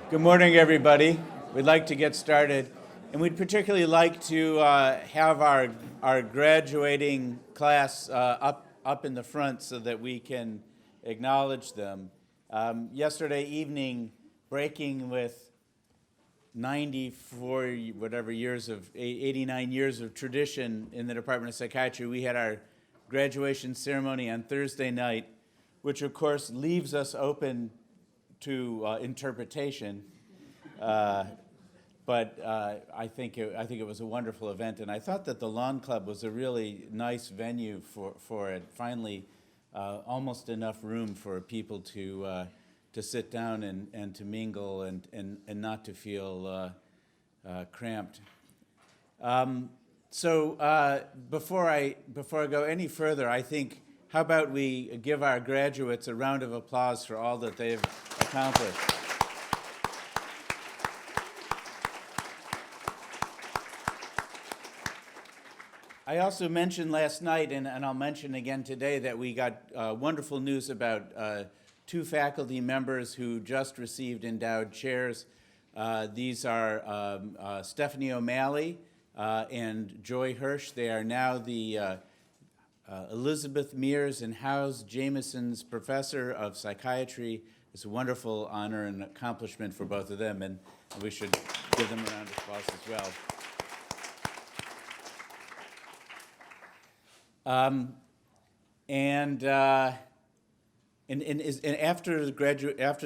Good morning, everybody. We'd like to get started, and we'd particularly like to have our graduating class up in the front so that we can acknowledge them. Yesterday evening, breaking with 94 whatever years of 89 years of tradition in the Department of Psychiatry, we had our graduation ceremony on Thursday night, which of course leaves us open to interpretation, but I think it was a wonderful event, and I thought that the Lawn Club was a really nice venue for it. Finally, almost enough room for people to sit down and to mingle and not to feel cramped. So before I go any further, I think, how about we give our graduates a round of applause for all that they've accomplished. I also mentioned last night, and I'll mention again today, that we got wonderful news about two faculty members who just received endowed chairs. These are Stephanie O'Malley and Joy Hirsch. They are now the Elizabeth Mears and Howes Jameson's Professor of Psychiatry. It's a wonderful honor and accomplishment for both of them, and we should give them a round of applause as well. And after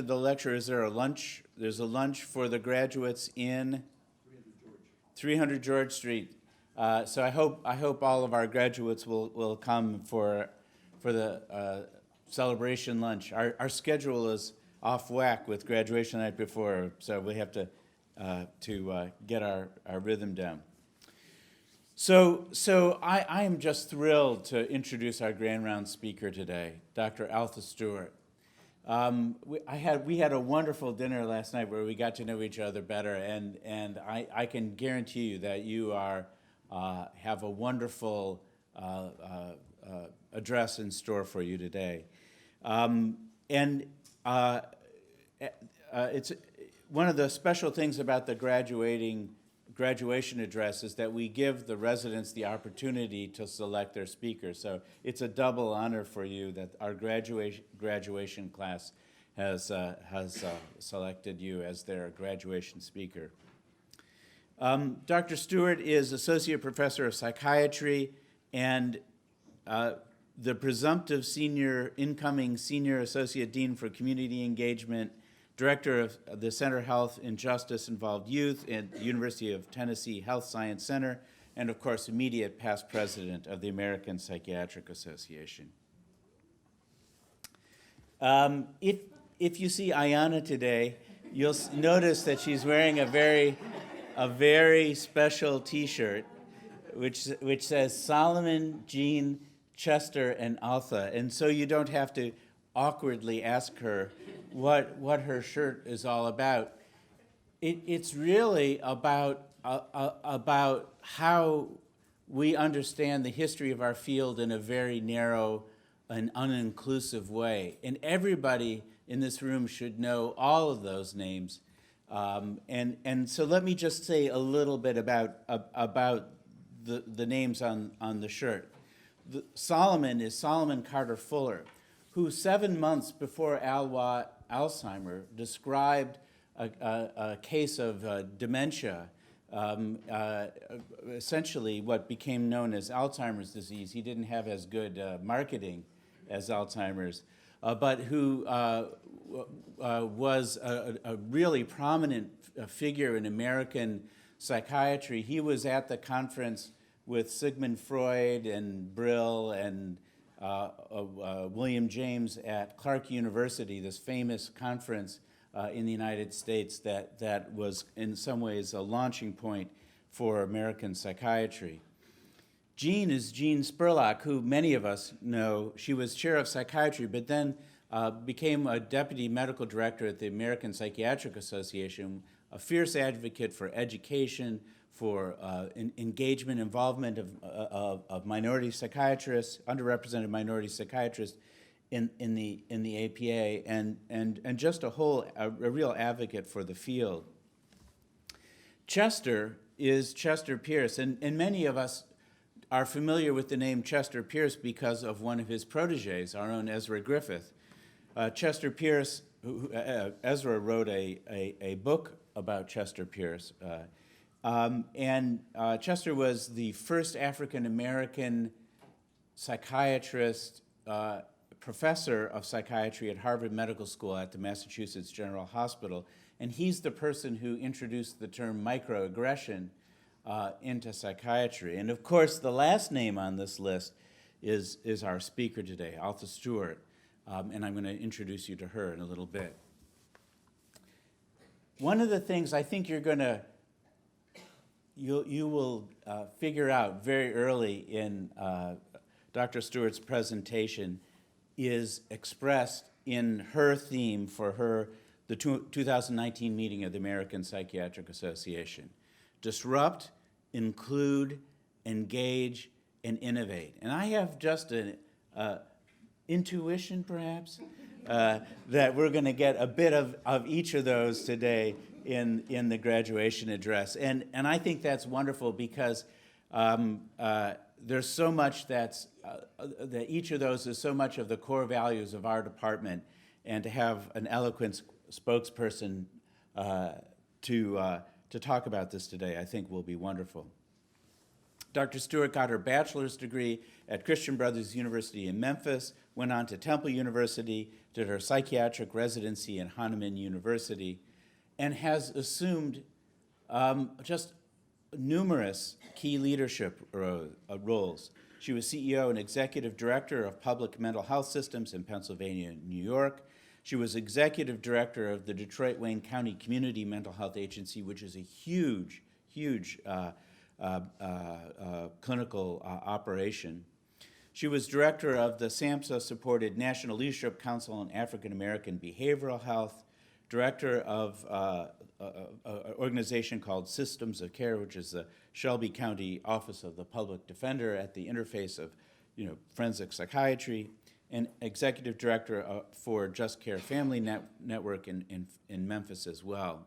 the lecture, is there a lunch? There's a lunch for the graduates in 300 George Street. So I hope all of our graduates will come for the celebration lunch. Our schedule is off whack with graduation the night before, so we have to get our rhythm down. So I am just thrilled to introduce our grand round speaker today, Dr. Alpha Stewart. We had a wonderful dinner last night where we got to know each other better, and I can guarantee you that you have a wonderful address in store for you today. It's one of the special things about the graduation address is that we give the residents the opportunity to select their speaker. So it's a double honor for you that our graduation class has selected you as their graduation speaker. Dr. Stewart is Associate Professor of Psychiatry and the presumptive incoming Senior Associate Dean for Community Engagement, Director of the Center Health and Justice Involved Youth at the University of Tennessee Health Science Center, and of course, immediate past president of the American Psychiatric Association. If you see Ayanna today, you'll notice that she's wearing a very special T-shirt, which says Solomon, Jean, Chester, and Alpha, and so you don't have to awkwardly ask her what her shirt is all about. It's really about how we understand the history of our field in a very narrow and uninclusive way, and everybody in this room should know all of those names. And so let me just say a little bit about the names on the shirt. Solomon is Solomon Carter Fuller, who 7 months before Alzheimer described a case of dementia, essentially what became known as Alzheimer's disease. He didn't have as good marketing as Alzheimer's, but who was a really prominent figure in American psychiatry. He was at the conference with Sigmund Freud and Brill and William James at Clark University, this famous conference in the United States that was in some ways a launching point for American psychiatry. Jean is Jean Spurlock, who many of us know. She was chair of psychiatry, but then became a deputy medical director at the American Psychiatric Association, a fierce advocate for education, for engagement, involvement of minority psychiatrists, underrepresented minority psychiatrists, in the APA, and just a real advocate for the field. Chester is Chester Pierce, and many of us are familiar with the name Chester Pierce because of one of his proteges, our own Ezra Griffith. Chester Pierce, Ezra wrote a book about Chester Pierce, and Chester was the first African-American psychiatrist, professor of psychiatry at Harvard Medical School at the Massachusetts General Hospital, and he's the person who introduced the term microaggression into psychiatry. And of course, the last name on this list is our speaker today, Alta Stewart, and I'm going to introduce you to her in a little bit. One of the things I think you will figure out very early in Dr. Stewart's presentation is expressed in her theme for the 2019 meeting of the American Psychiatric Association. Disrupt, include, engage, and innovate. And I have just an intuition, perhaps, that we're going to get a bit of each of those today in the graduation address. And I think that's wonderful because there's so much that each of those is so much of the core values of our department, and to have an eloquent spokesperson to talk about this today, I think will be wonderful. Dr. Stewart got her bachelor's degree at Christian Brothers University in Memphis, went on to Temple University, did her psychiatric residency at Hahnemann University, and has assumed just numerous key leadership roles. She was CEO and executive director of public mental health systems in Pennsylvania and New York. She was executive director of the Detroit-Wayne County Community Mental Health Agency, which is a huge clinical operation. She was director of the SAMHSA-supported National Leadership Council on African American Behavioral Health, director of an organization called Systems of Care, which is the Shelby County Office of the Public Defender at the interface of forensic psychiatry, and executive director for Just Care Family Network in Memphis as well.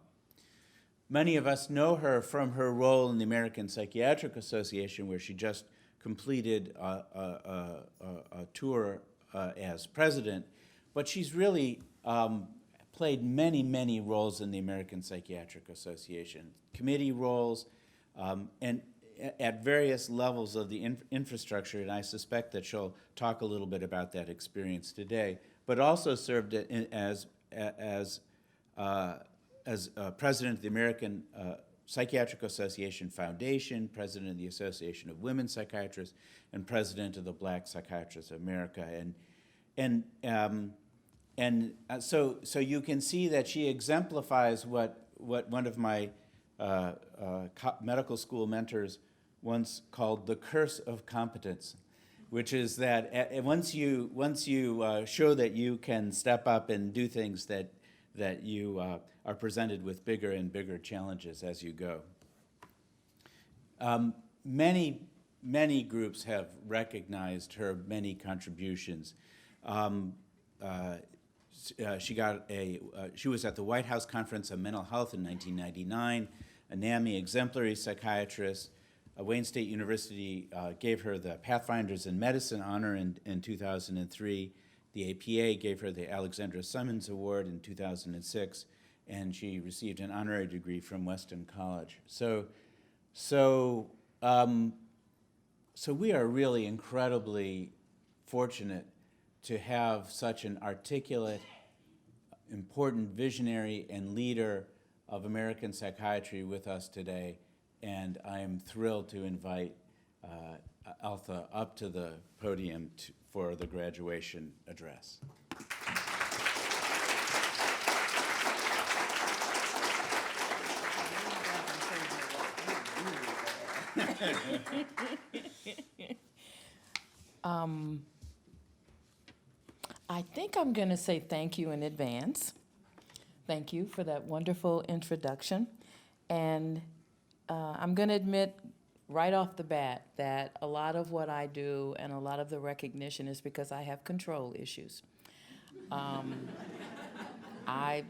Many of us know her from her role in the American Psychiatric Association, where she just completed a tour as president, but she's really played many roles in the American Psychiatric Association, committee roles, and at various levels of the infrastructure, and I suspect that she'll talk a little bit about that experience today, but also served as president of the American Psychiatric Association Foundation, president of the Association of Women Psychiatrists, and president of the Black Psychiatrists of America. So you can see that she exemplifies what one of my medical school mentors once called the curse of competence, which is that once you show that you can step up and do things, that you are presented with bigger and bigger challenges as you go. Many groups have recognized her many contributions. She was at the White House Conference on Mental Health in 1999, a NAMI exemplary psychiatrist. Wayne State University gave her the Pathfinders in Medicine honor in 2003. The APA gave her the Alexandra Simmons Award in 2006, and she received an honorary degree from Weston College. So we are really incredibly fortunate to have such an articulate, important visionary and leader of American psychiatry with us today, and I am thrilled to invite Alta up to the podium for the graduation address. I think I'm going to say thank you in advance. Thank you for that wonderful introduction. And I'm going to admit right off the bat that a lot of what I do and a lot of the recognition is because I have control issues. I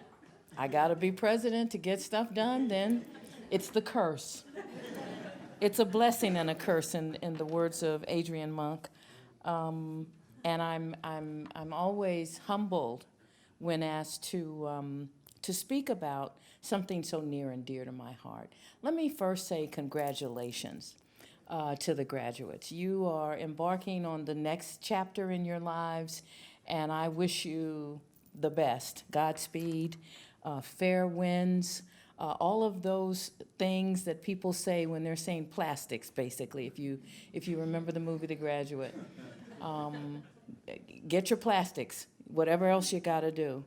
I gotta be president to get stuff done, then it's the curse. It's a blessing and a curse, in the words of Adrian Monk. And I'm always humbled when asked to speak about something so near and dear to my heart. Let me first say congratulations to the graduates. You are embarking on the next chapter in your lives, and I wish you the best. Godspeed, fair winds, all of those things that people say when they're saying plastics, basically, if you remember the movie The Graduate. Get your plastics, whatever else you got to do.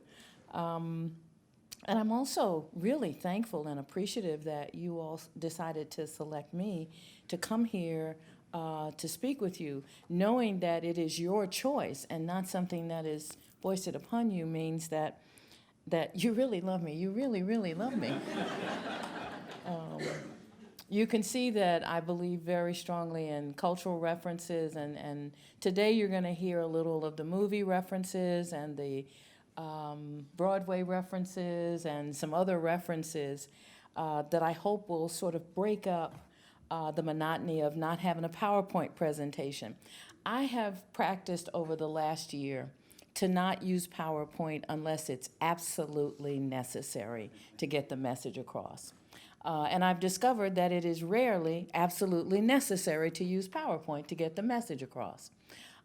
And I'm also really thankful and appreciative that you all decided to select me to come here to speak with you, knowing that it is your choice and not something that is foisted upon you means that you really love me. You really, really love me. You can see that I believe very strongly in cultural references, and today you're going to hear a little of the movie references and the Broadway references and some other references that I hope will sort of break up the monotony of not having a PowerPoint presentation. I have practiced over the last year to not use PowerPoint unless it's absolutely necessary to get the message across. And I've discovered that it is rarely absolutely necessary to use PowerPoint to get the message across.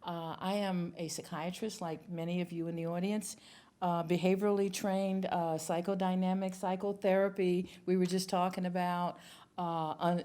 I am a psychiatrist, like many of you in the audience, behaviorally trained, psychodynamic psychotherapy we were just talking about,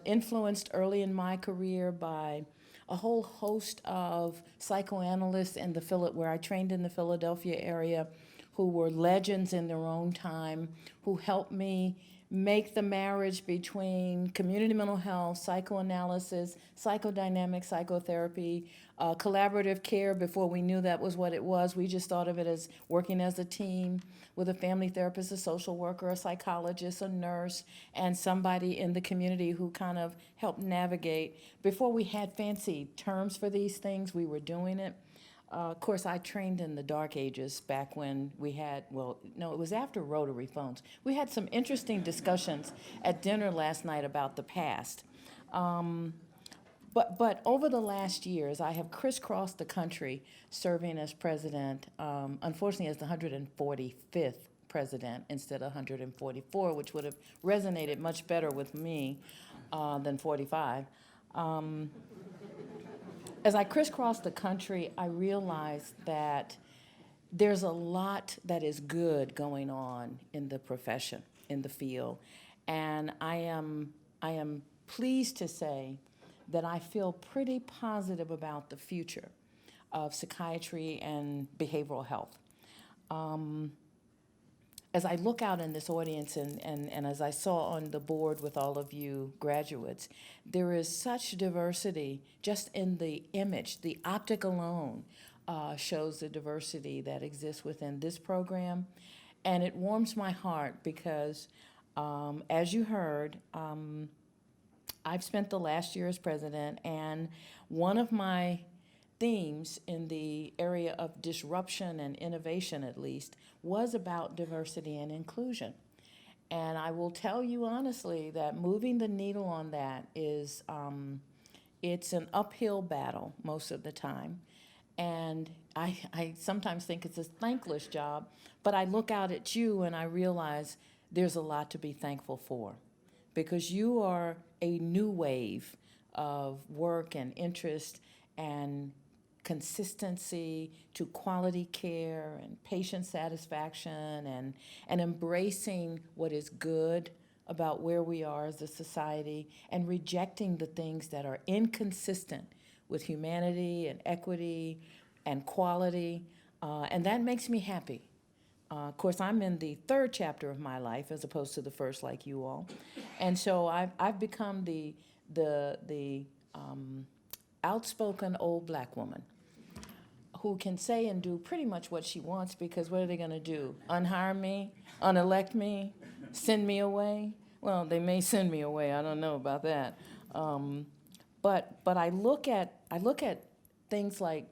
influenced early in my career by a whole host of psychoanalysts in where I trained in the Philadelphia area, who were legends in their own time, who helped me make the marriage between community mental health, psychoanalysis, psychodynamic psychotherapy, collaborative care. Before we knew that was what it was, we just thought of it as working as a team with a family therapist, a social worker, a psychologist, a nurse, and somebody in the community who kind of helped navigate. Before we had fancy terms for these things, we were doing it. Of course, I trained in the dark ages back when we had, well, no, it was after rotary phones. We had some interesting discussions at dinner last night about the past. But over the last years, I have crisscrossed the country serving as president, unfortunately as the 145th president instead of 144, which would have resonated much better with me than 45. As I crisscrossed the country, I realized that there's a lot that is good going on in the profession, in the field. And I am pleased to say that I feel pretty positive about the future of psychiatry and behavioral health. As I look out in this audience and as I saw on the board with all of you graduates, there is such diversity just in the image. The optic alone shows the diversity that exists within this program. And it warms my heart because, as you heard, I've spent the last year as president, and one of my themes in the area of disruption and innovation, at least, was about diversity and inclusion. And I will tell you honestly that moving the needle on that is, it's an uphill battle most of the time. And I sometimes think it's a thankless job, but I look out at you and I realize there's a lot to be thankful for, because you are a new wave of work and interest and consistency to quality care and patient satisfaction and embracing what is good about where we are as a society and rejecting the things that are inconsistent with humanity and equity and quality, and that makes me happy. Of course, I'm in the third chapter of my life as opposed to the first, like you all, and so I've become the outspoken old black woman who can say and do pretty much what she wants, because what are they going to do? Unhire me, unelect me, send me away? Well, they may send me away. I don't know about that. But I look at things like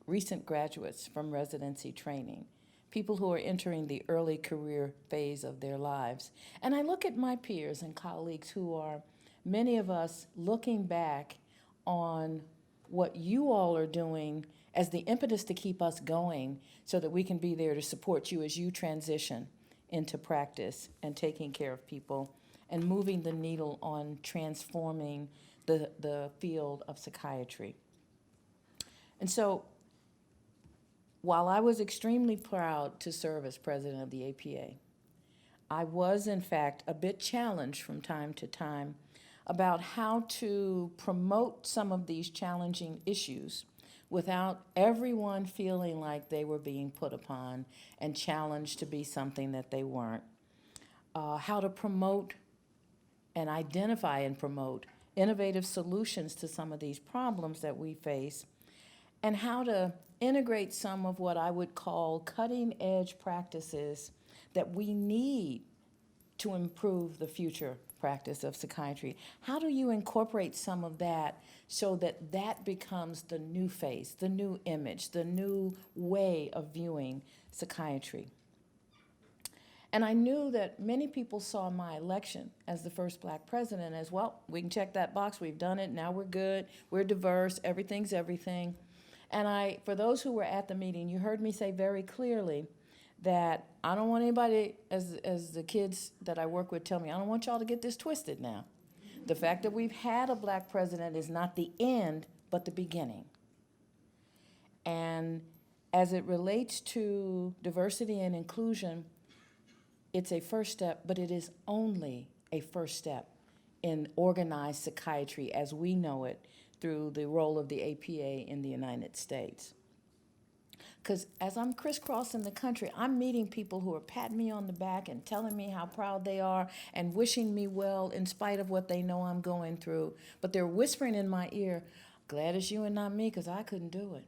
recent graduates from residency training, people who are entering the early career phase of their lives. And I look at my peers and colleagues who are, many of us, looking back on what you all are doing as the impetus to keep us going so that we can be there to support you as you transition into practice and taking care of people and moving the needle on transforming the field of psychiatry. And so, while I was extremely proud to serve as president of the APA, I was, in fact, a bit challenged from time to time about how to promote some of these challenging issues without everyone feeling like they were being put upon and challenged to be something that they weren't. How to promote and identify and promote innovative solutions to some of these problems that we face, and how to integrate some of what I would call cutting-edge practices that we need to improve the future practice of psychiatry. How do you incorporate some of that so that that becomes the new face, the new image, the new way of viewing psychiatry? And I knew that many people saw my election as the first black president as, well, we can check that box, we've done it, now we're good, we're diverse, everything's everything. And for those who were at the meeting, you heard me say very clearly that I don't want anybody, as the kids that I work with tell me, I don't want y'all to get this twisted now. The fact that we've had a black president is not the end, but the beginning. And as it relates to diversity and inclusion, it's a first step, but it is only a first step in organized psychiatry as we know it through the role of the APA in the United States. Because as I'm crisscrossing the country, I'm meeting people who are patting me on the back and telling me how proud they are and wishing me well in spite of what they know I'm going through. But they're whispering in my ear, glad it's you and not me, because I couldn't do it.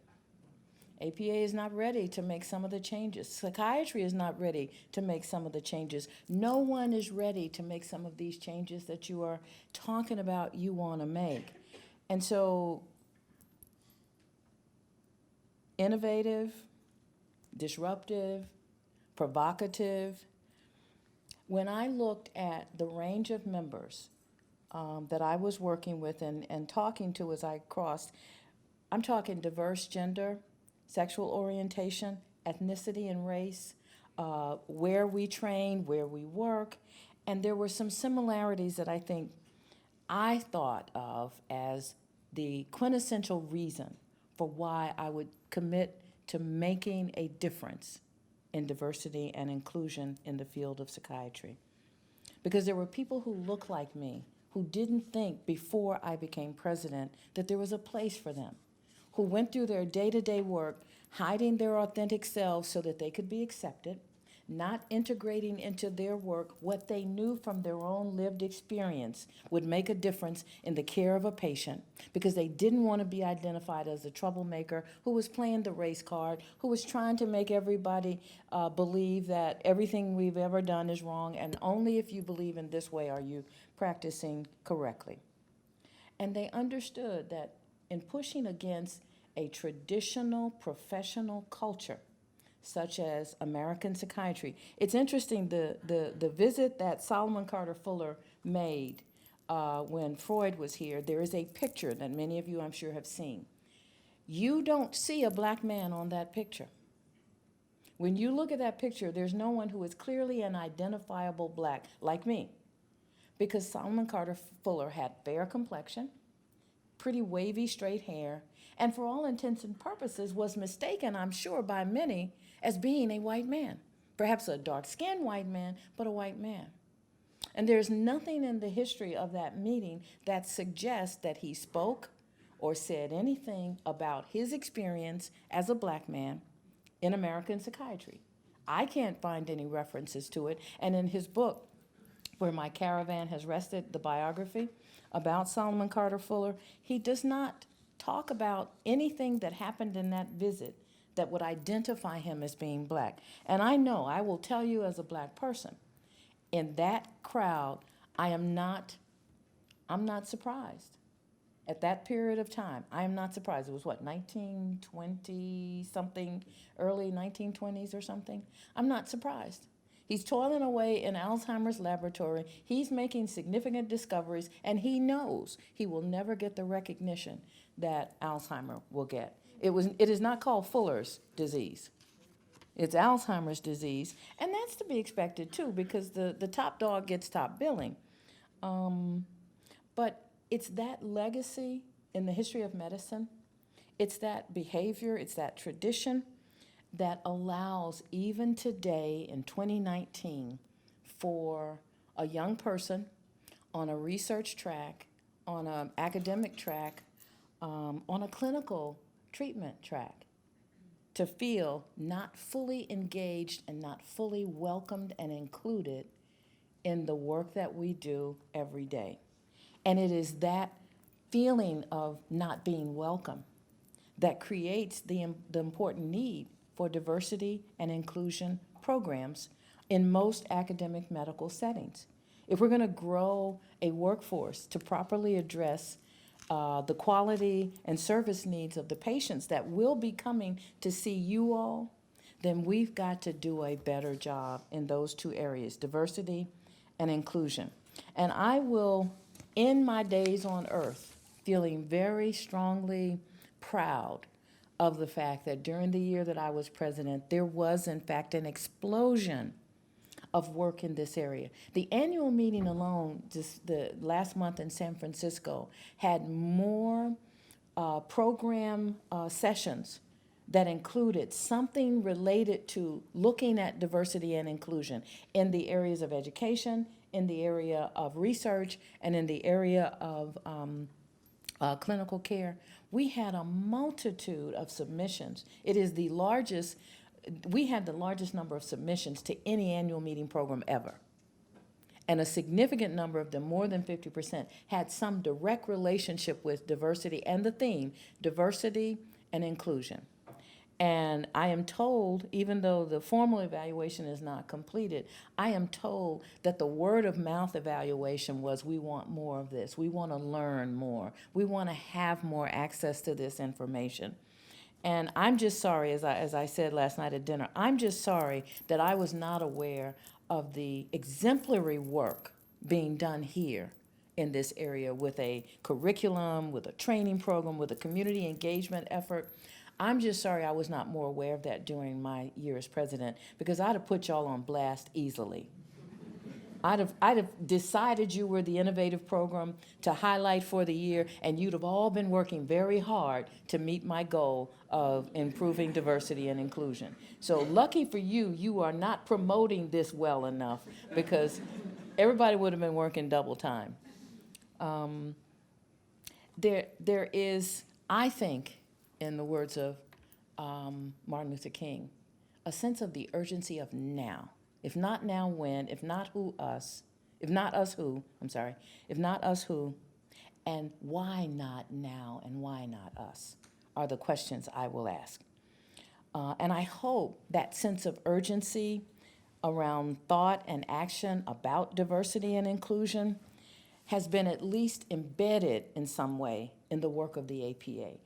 APA is not ready to make some of the changes. Psychiatry is not ready to make some of the changes. No one is ready to make some of these changes that you are talking about you want to make. And so, innovative, disruptive, provocative. When I looked at the range of members that I was working with and talking to as I crossed, I'm talking diverse gender, sexual orientation, ethnicity and race, where we train, where we work, and there were some similarities that I thought of as the quintessential reason for why I would commit to making a difference in diversity and inclusion in the field of psychiatry. Because there were people who looked like me who didn't think before I became president that there was a place for them, who went through their day-to-day work hiding their authentic selves so that they could be accepted, not integrating into their work what they knew from their own lived experience would make a difference in the care of a patient, because they didn't want to be identified as a troublemaker who was playing the race card, who was trying to make everybody believe that everything we've ever done is wrong, and only if you believe in this way are you practicing correctly. And they understood that in pushing against a traditional professional culture, such as American psychiatry. It's interesting, the visit that Solomon Carter Fuller made when Freud was here, there is a picture that many of you, I'm sure, have seen. You don't see a black man on that picture. When you look at that picture, there's no one who is clearly an identifiable black, like me, because Solomon Carter Fuller had fair complexion, pretty wavy straight hair, and for all intents and purposes was mistaken, I'm sure, by many as being a white man. Perhaps a dark-skinned white man, but a white man. And there's nothing in the history of that meeting that suggests that he spoke or said anything about his experience as a black man in American psychiatry. I can't find any references to it, and in his book, Where My Caravan Has Rested, the biography about Solomon Carter Fuller, he does not talk about anything that happened in that visit that would identify him as being black. And I know, I will tell you as a black person, in that crowd, I'm not surprised. at that period of time, I am not surprised. It was what, 1920 something, early 1920s or something? I'm not surprised. He's toiling away in Alzheimer's laboratory. He's making significant discoveries, and he knows he will never get the recognition that Alzheimer will get. It is not called Fuller's disease. It's Alzheimer's disease, and that's to be expected too, because the top dog gets top billing. But it's that legacy in the history of medicine, it's that behavior, it's that tradition that allows, even today in 2019, for a young person on a research track, on an academic track, on a clinical treatment track, to feel not fully engaged and not fully welcomed and included in the work that we do every day. And it is that feeling of not being welcome that creates the important need for diversity and inclusion programs in most academic medical settings. If we're going to grow a workforce to properly address the quality and service needs of the patients that will be coming to see you all, then we've got to do a better job in those two areas, diversity and inclusion. And I will end my days on earth feeling very strongly proud of the fact that during the year that I was president, there was in fact an explosion of work in this area. The annual meeting alone, just the last month in San Francisco, had more program sessions that included something related to looking at diversity and inclusion in the areas of education, in the area of research, and in the area of clinical care. We had a multitude of submissions. It is the largest, we had the largest number of submissions to any annual meeting program ever. And a significant number of them, more than 50%, had some direct relationship with diversity and the theme, diversity and inclusion. And I am told, even though the formal evaluation is not completed, I am told that the word of mouth evaluation was, we want more of this. We want to learn more. We want to have more access to this information. And I'm just sorry, as I said last night at dinner, I'm just sorry that I was not aware of the exemplary work being done here in this area with a curriculum, with a training program, with a community engagement effort. I'm just sorry I was not more aware of that during my year as president, because I'd have put y'all on blast easily. I'd have decided you were the innovative program to highlight for the year, and you'd have all been working very hard to meet my goal of improving diversity and inclusion. So lucky for you, you are not promoting this well enough, because everybody would have been working double time. There is, I think, in the words of Martin Luther King, a sense of the urgency of now. If not now, when? If not who, us? If not us, who? I'm sorry. If not us, who? And why not now and why not us are the questions I will ask. And I hope that sense of urgency around thought and action about diversity and inclusion has been at least embedded in some way in the work of the APA.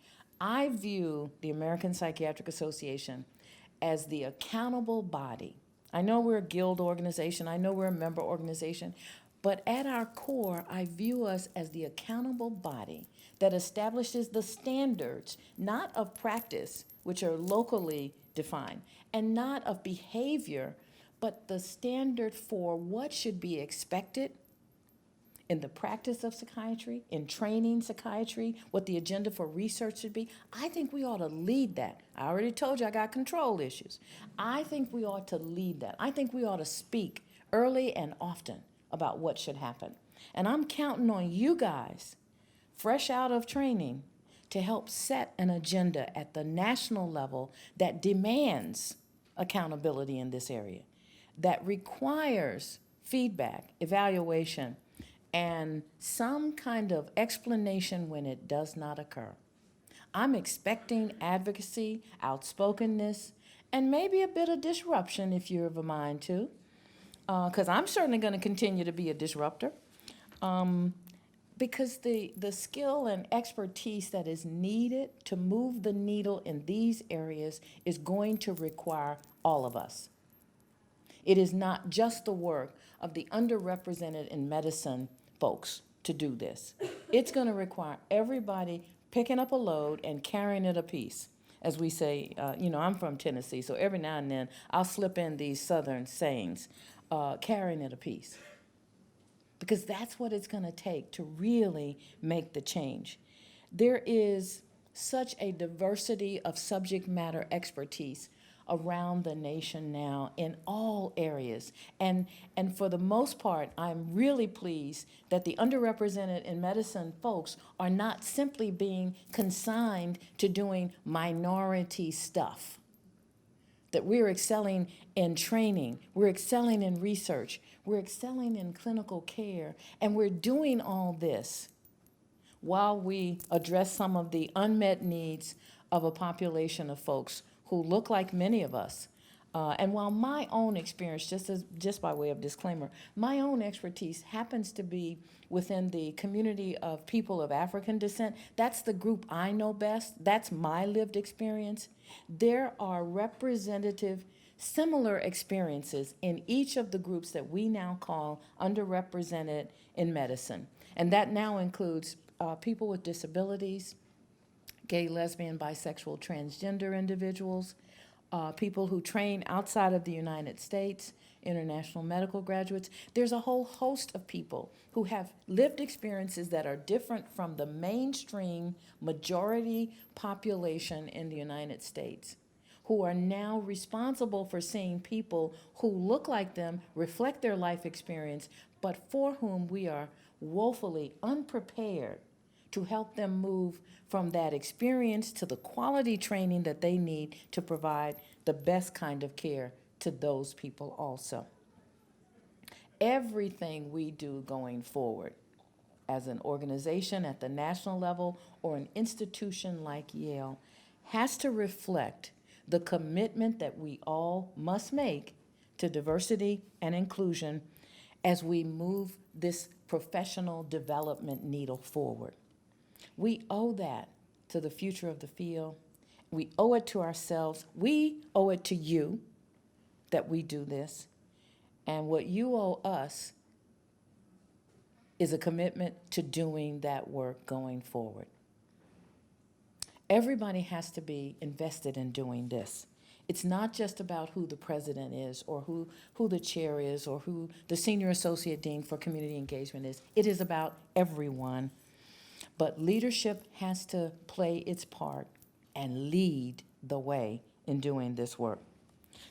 I view the American Psychiatric Association as the accountable body. I know we're a guild organization, I know we're a member organization, but at our core, I view us as the accountable body that establishes the standards, not of practice, which are locally defined, and not of behavior, but the standard for what should be expected in the practice of psychiatry, in training psychiatry, what the agenda for research should be. I think we ought to lead that. I already told you I got control issues. I think we ought to lead that. I think we ought to speak early and often about what should happen. And I'm counting on you guys, fresh out of training, to help set an agenda at the national level that demands accountability in this area, that requires feedback, evaluation, and some kind of explanation when it does not occur. I'm expecting advocacy, outspokenness, and maybe a bit of disruption if you're of a mind to, because I'm certainly going to continue to be a disruptor. Because the skill and expertise that is needed to move the needle in these areas is going to require all of us. It is not just the work of the underrepresented in medicine folks to do this. It's going to require everybody picking up a load and carrying it a piece. As we say, I'm from Tennessee, so every now and then I'll slip in these Southern sayings, carrying it a piece. Because that's what it's going to take to really make the change. There is such a diversity of subject matter expertise around the nation now in all areas. And for the most part, I'm really pleased that the underrepresented in medicine folks are not simply being consigned to doing minority stuff. That we're excelling in training, we're excelling in research, we're excelling in clinical care, and we're doing all this while we address some of the unmet needs of a population of folks who look like many of us. And while my own experience, just by way of disclaimer, my own expertise happens to be within the community of people of African descent, that's the group I know best, that's my lived experience. There are representative, similar experiences in each of the groups that we now call underrepresented in medicine. And that now includes people with disabilities, gay, lesbian, bisexual, transgender individuals, people who train outside of the United States, international medical graduates. There's a whole host of people who have lived experiences that are different from the mainstream majority population in the United States, who are now responsible for seeing people who look like them, reflect their life experience, but for whom we are woefully unprepared to help them move from that experience to the quality training that they need to provide the best kind of care to those people also. Everything we do going forward as an organization at the national level or an institution like Yale has to reflect the commitment that we all must make to diversity and inclusion as we move this professional development needle forward. We owe that to the future of the field. We owe it to ourselves. We owe it to you that we do this. And what you owe us is a commitment to doing that work going forward. Everybody has to be invested in doing this. It's not just about who the president is or who the chair is or who the senior associate dean for community engagement is. It is about everyone. But leadership has to play its part and lead the way in doing this work.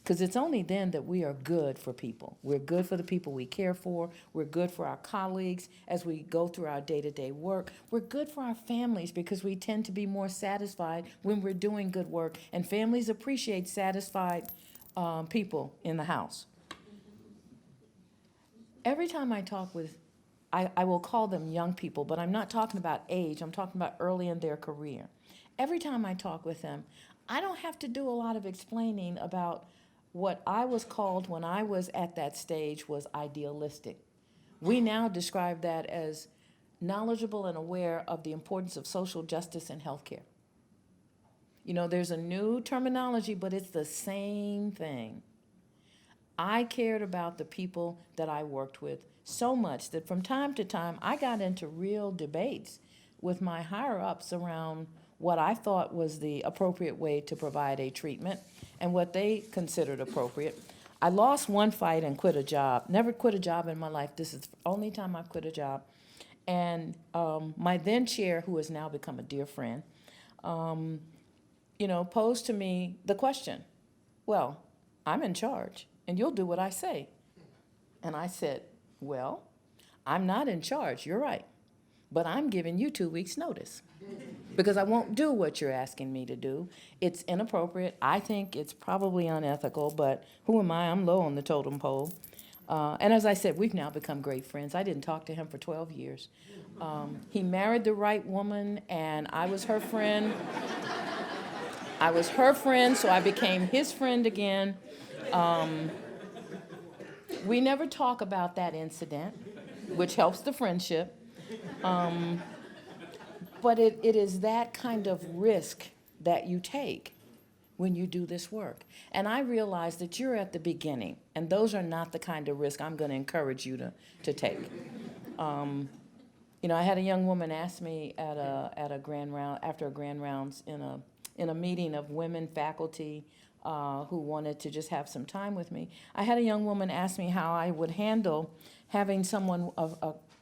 Because it's only then that we are good for people. We're good for the people we care for. We're good for our colleagues as we go through our day-to-day work. We're good for our families because we tend to be more satisfied when we're doing good work. And families appreciate satisfied people in the house. Every time I talk with, I will call them young people, but I'm not talking about age. I'm talking about early in their career. Every time I talk with them, I don't have to do a lot of explaining about what I was called when I was at that stage was idealistic. We now describe that as knowledgeable and aware of the importance of social justice and healthcare. You know, there's a new terminology, but it's the same thing. I cared about the people that I worked with so much that from time to time I got into real debates with my higher-ups around what I thought was the appropriate way to provide a treatment and what they considered appropriate. I lost one fight and quit a job. Never quit a job in my life. This is the only time I've quit a job. And my then chair, who has now become a dear friend, posed to me the question, well, I'm in charge and you'll do what I say. And I said, well, I'm not in charge, you're right, but I'm giving you 2 weeks' notice because I won't do what you're asking me to do. It's inappropriate. I think it's probably unethical, but who am I? I'm low on the totem pole. And as I said, we've now become great friends. I didn't talk to him for 12 years. He married the right woman, and I was her friend. I was her friend, so I became his friend again. We never talk about that incident, which helps the friendship. But it is that kind of risk that you take when you do this work. And I realize that you're at the beginning, and those are not the kind of risk I'm going to encourage you to take. I had a young woman ask me at a grand round, after a grand rounds in a meeting of women faculty who wanted to just have some time with me. I had a young woman ask me how I would handle having someone,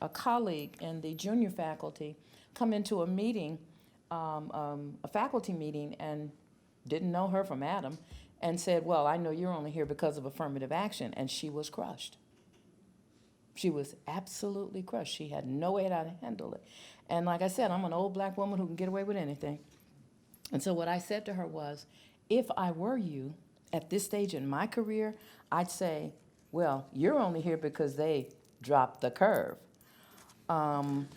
a colleague in the junior faculty, come into a meeting, a faculty meeting, and didn't know her from Adam, and said, well, I know you're only here because of affirmative action, and she was crushed. She was absolutely crushed. She had no way how to handle it. And like I said, I'm an old black woman who can get away with anything. And so what I said to her was, if I were you at this stage in my career, I'd say, well, you're only here because they dropped the curve. And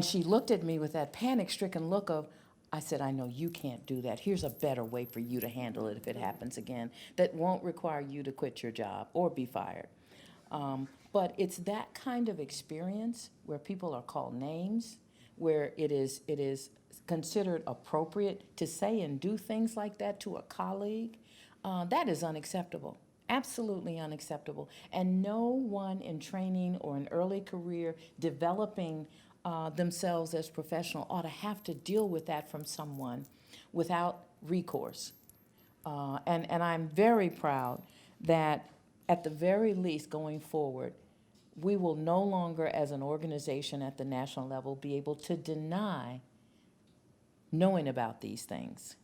she looked at me with that panic-stricken look of, I said, I know you can't do that. Here's a better way for you to handle it if it happens again that won't require you to quit your job or be fired. But it's that kind of experience where people are called names, where it is considered appropriate to say and do things like that to a colleague. That is unacceptable. Absolutely unacceptable. And no one in training or in early career developing themselves as professional ought to have to deal with that from someone without recourse. And I'm very proud that at the very least going forward, we will no longer as an organization at the national level be able to deny knowing about these things.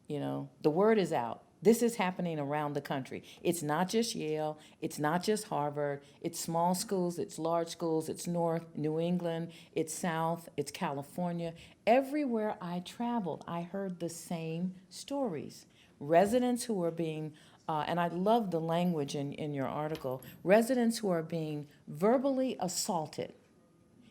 The word is out. This is happening around the country. It's not just Yale, it's not just Harvard, it's small schools, it's large schools, it's North, New England, it's South, it's California. Everywhere I traveled, I heard the same stories. Residents who are being, and I love the language in your article, residents who are being verbally assaulted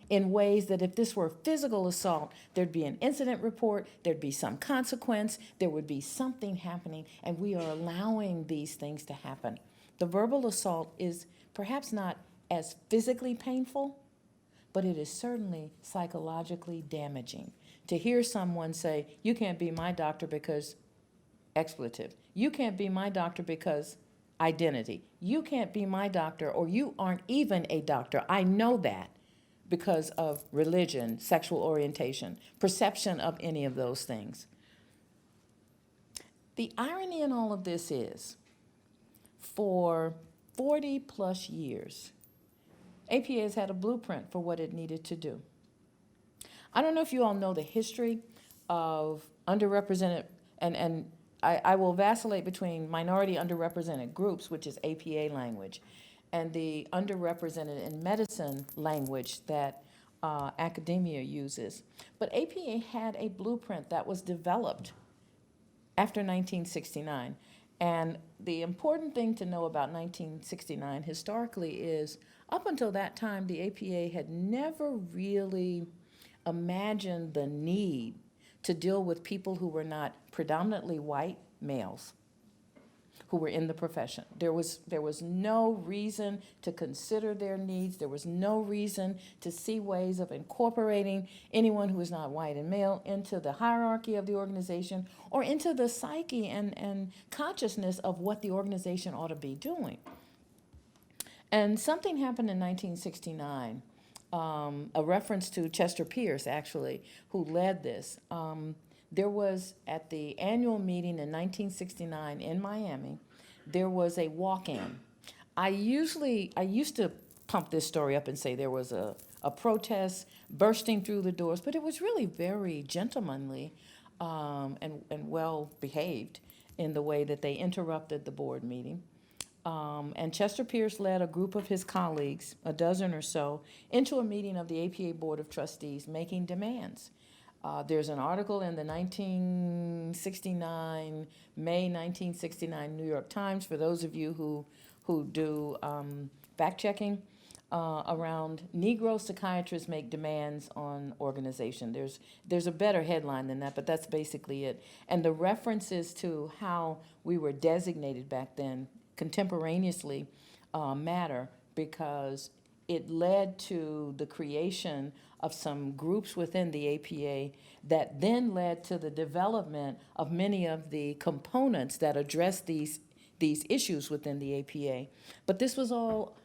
in ways that if this were physical assault, there'd be an incident report, there'd be some consequence, there would be something happening, and we are allowing these things to happen. The verbal assault is perhaps not as physically painful, but it is certainly psychologically damaging. To hear someone say, you can't be my doctor because expletive. You can't be my doctor because identity. You can't be my doctor, or you aren't even a doctor. I know that. Because of religion, sexual orientation, perception of any of those things. The irony in all of this is, for 40 plus years, APA has had a blueprint for what it needed to do. I don't know if you all know the history of underrepresented, and I will vacillate between minority underrepresented groups, which is APA language, and the underrepresented in medicine language that academia uses. But APA had a blueprint that was developed after 1969. And the important thing to know about 1969 historically is, up until that time, the APA had never really imagined the need to deal with people who were not predominantly white males who were in the profession. There was no reason to consider their needs. There was no reason to see ways of incorporating anyone who is not white and male into the hierarchy of the organization or into the psyche and consciousness of what the organization ought to be doing. And something happened in 1969, a reference to Chester Pierce, actually, who led this. There was, at the annual meeting in 1969 in Miami, there was a walk-in. I used to pump this story up and say there was a protest bursting through the doors, but it was really very gentlemanly and well behaved in the way that they interrupted the board meeting. And Chester Pierce led a group of his colleagues, a dozen or so, into a meeting of the APA Board of Trustees making demands. There's an article in the May 1969 New York Times, for those of you who do fact-checking, around Negro psychiatrists make demands on organization. There's a better headline than that, but that's basically it. And the references to how we were designated back then contemporaneously matter, because it led to the creation of some groups within the APA that then led to the development of many of the components that address these issues within the APA. But this was all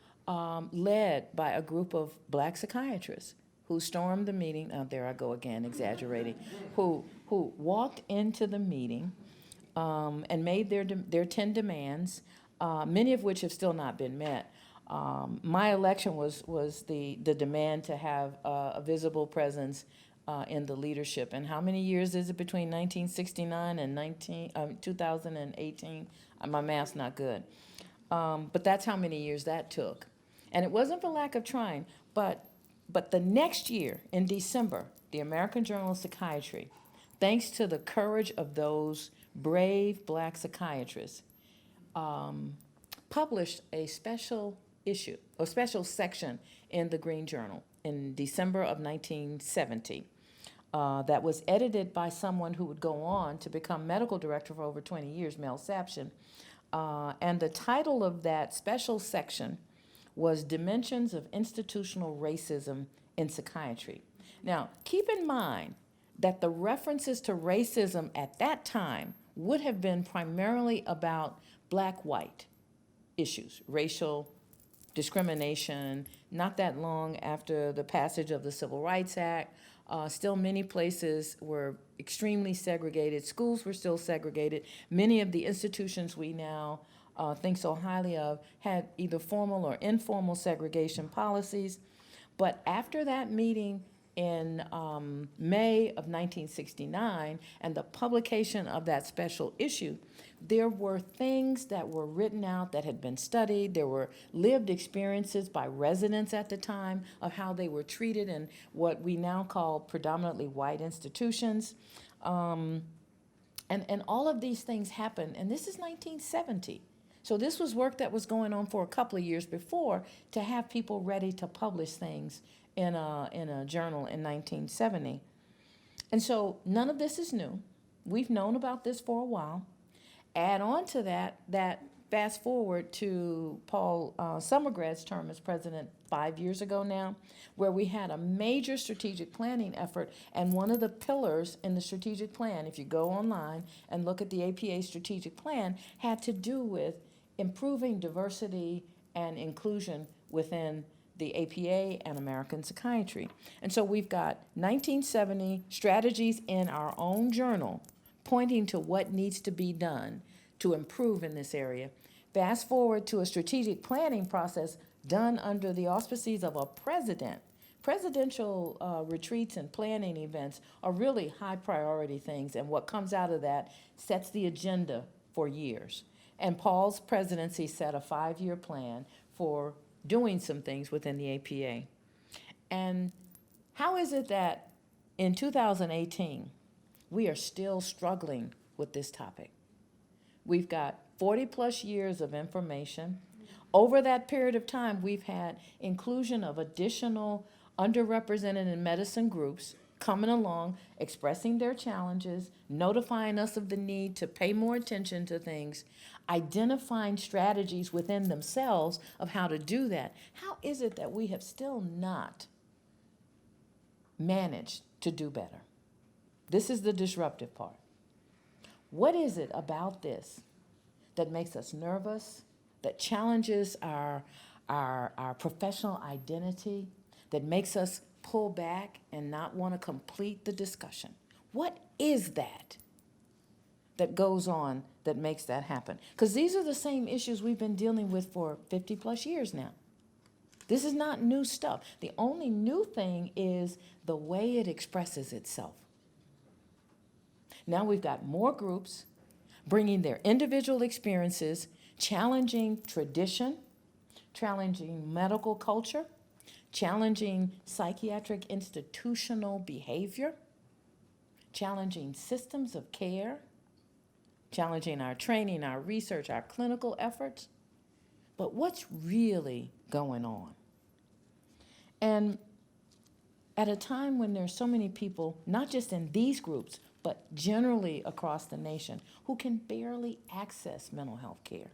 led by a group of black psychiatrists who stormed the meeting. Oh, there I go again, exaggerating. who walked into the meeting and made their 10 demands, many of which have still not been met. My election was the demand to have a visible presence in the leadership. And how many years is it between 1969 and 2018? My math's not good. But that's how many years that took. And it wasn't for lack of trying, but the next year, in December, the American Journal of Psychiatry, thanks to the courage of those brave black psychiatrists, published a special issue, a special section in the Green Journal in December of 1970 that was edited by someone who would go on to become medical director for over 20 years, Mel Sapshin. And the title of that special section was Dimensions of Institutional Racism in Psychiatry. Now, keep in mind that the references to racism at that time would have been primarily about black-white issues, racial discrimination. Not that long after the passage of the Civil Rights Act, still many places were extremely segregated. Schools were still segregated. Many of the institutions we now think so highly of had either formal or informal segregation policies. But after that meeting in May of 1969 and the publication of that special issue, there were things that were written out that had been studied. There were lived experiences by residents at the time of how they were treated in what we now call predominantly white institutions. And all of these things happened, and this is 1970. So this was work that was going on for a couple of years before to have people ready to publish things in a journal in 1970. And so none of this is new. We've known about this for a while. Add on to that fast forward to Paul Summergrad's term as president 5 years ago now, where we had a major strategic planning effort, and one of the pillars in the strategic plan, if you go online and look at the APA strategic plan, had to do with improving diversity and inclusion within the APA and American psychiatry. And so we've got 1970 strategies in our own journal pointing to what needs to be done to improve in this area. Fast forward to a strategic planning process done under the auspices of a president. Presidential retreats and planning events are really high priority things, and what comes out of that sets the agenda for years. And Paul's presidency set a 5-year plan for doing some things within the APA. And how is it that in 2018, we are still struggling with this topic? We've got 40 plus years of information. Over that period of time, we've had inclusion of additional underrepresented in medicine groups coming along, expressing their challenges, notifying us of the need to pay more attention to things, identifying strategies within themselves of how to do that. How is it that we have still not managed to do better? This is the disruptive part. What is it about this that makes us nervous, that challenges our professional identity, that makes us pull back and not want to complete the discussion? What is that goes on that makes that happen? Because these are the same issues we've been dealing with for 50 plus years now. This is not new stuff. The only new thing is the way it expresses itself. Now we've got more groups bringing their individual experiences, challenging tradition, challenging medical culture, challenging psychiatric institutional behavior, challenging systems of care, challenging our training, our research, our clinical efforts. But what's really going on? And at a time when there's so many people, not just in these groups, but generally across the nation, who can barely access mental health care.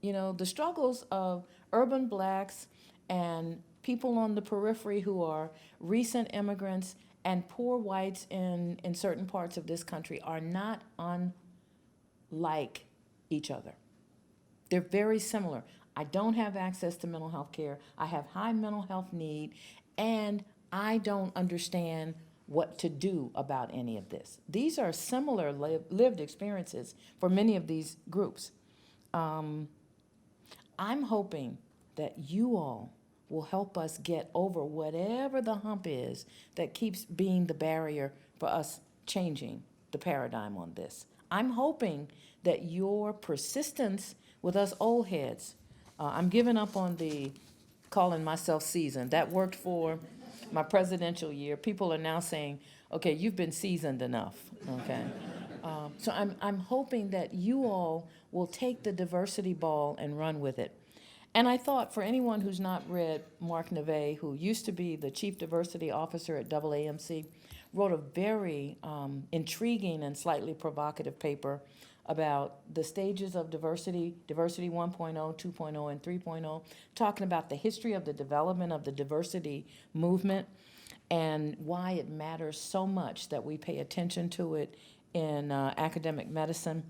You know, the struggles of urban blacks and people on the periphery who are recent immigrants and poor whites in certain parts of this country are not unlike each other. They're very similar. I don't have access to mental health care. I have high mental health need, and I don't understand what to do about any of this. These are similar lived experiences for many of these groups. I'm hoping that you all will help us get over whatever the hump is that keeps being the barrier for us changing the paradigm on this. I'm hoping that your persistence with us old heads, I'm giving up on the calling myself seasoned. That worked for my presidential year. People are now saying, okay, you've been seasoned enough, okay? So I'm hoping that you all will take the diversity ball and run with it. And I thought for anyone who's not read Mark Neve, who used to be the chief diversity officer at AAMC, wrote a very intriguing and slightly provocative paper about the stages of diversity, diversity 1.0, 2.0, and 3.0, talking about the history of the development of the diversity movement and why it matters so much that we pay attention to it in academic medicine.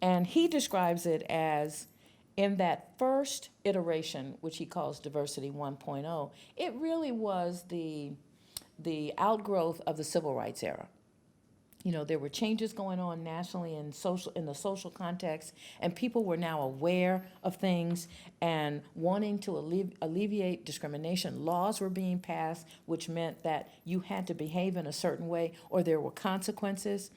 And he describes it as, in that first iteration, which he calls diversity 1.0, it really was the outgrowth of the civil rights era. You know, there were changes going on nationally in the social context, and people were now aware of things and wanting to alleviate discrimination. Laws were being passed, which meant that you had to behave in a certain way or there were consequences.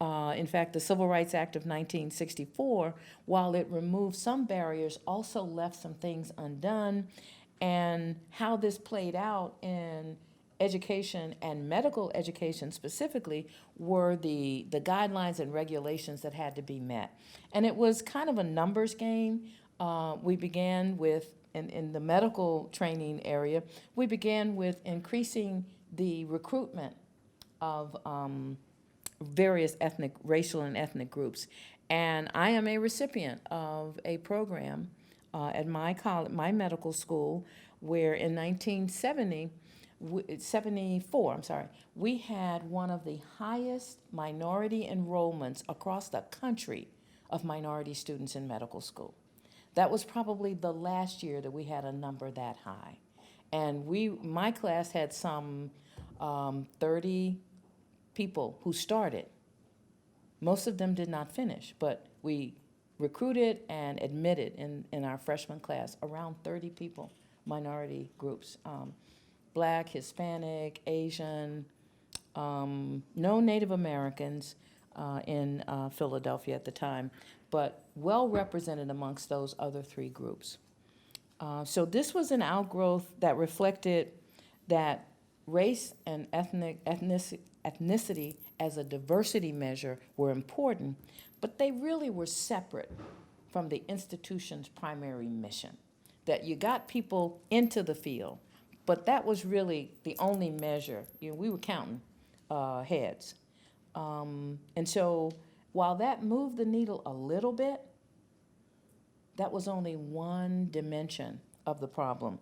In fact, the Civil Rights Act of 1964, while it removed some barriers, also left some things undone. And how this played out in education and medical education specifically were the guidelines and regulations that had to be met. And it was kind of a numbers game. We began with, in the medical training area, we began with increasing the recruitment of various racial and ethnic groups. And I am a recipient of a program at my medical school where in 1974, we had one of the highest minority enrollments across the country of minority students in medical school. That was probably the last year that we had a number that high. And my class had some 30 people who started. Most of them did not finish, but we recruited and admitted in our freshman class around 30 people, minority groups, Black, Hispanic, Asian, no Native Americans in Philadelphia at the time, but well represented amongst those other three groups. So this was an outgrowth that reflected that race and ethnicity as a diversity measure were important, but they really were separate from the institution's primary mission. That you got people into the field, but that was really the only measure. You know, we were counting heads. And so while that moved the needle a little bit, that was only one dimension of the problem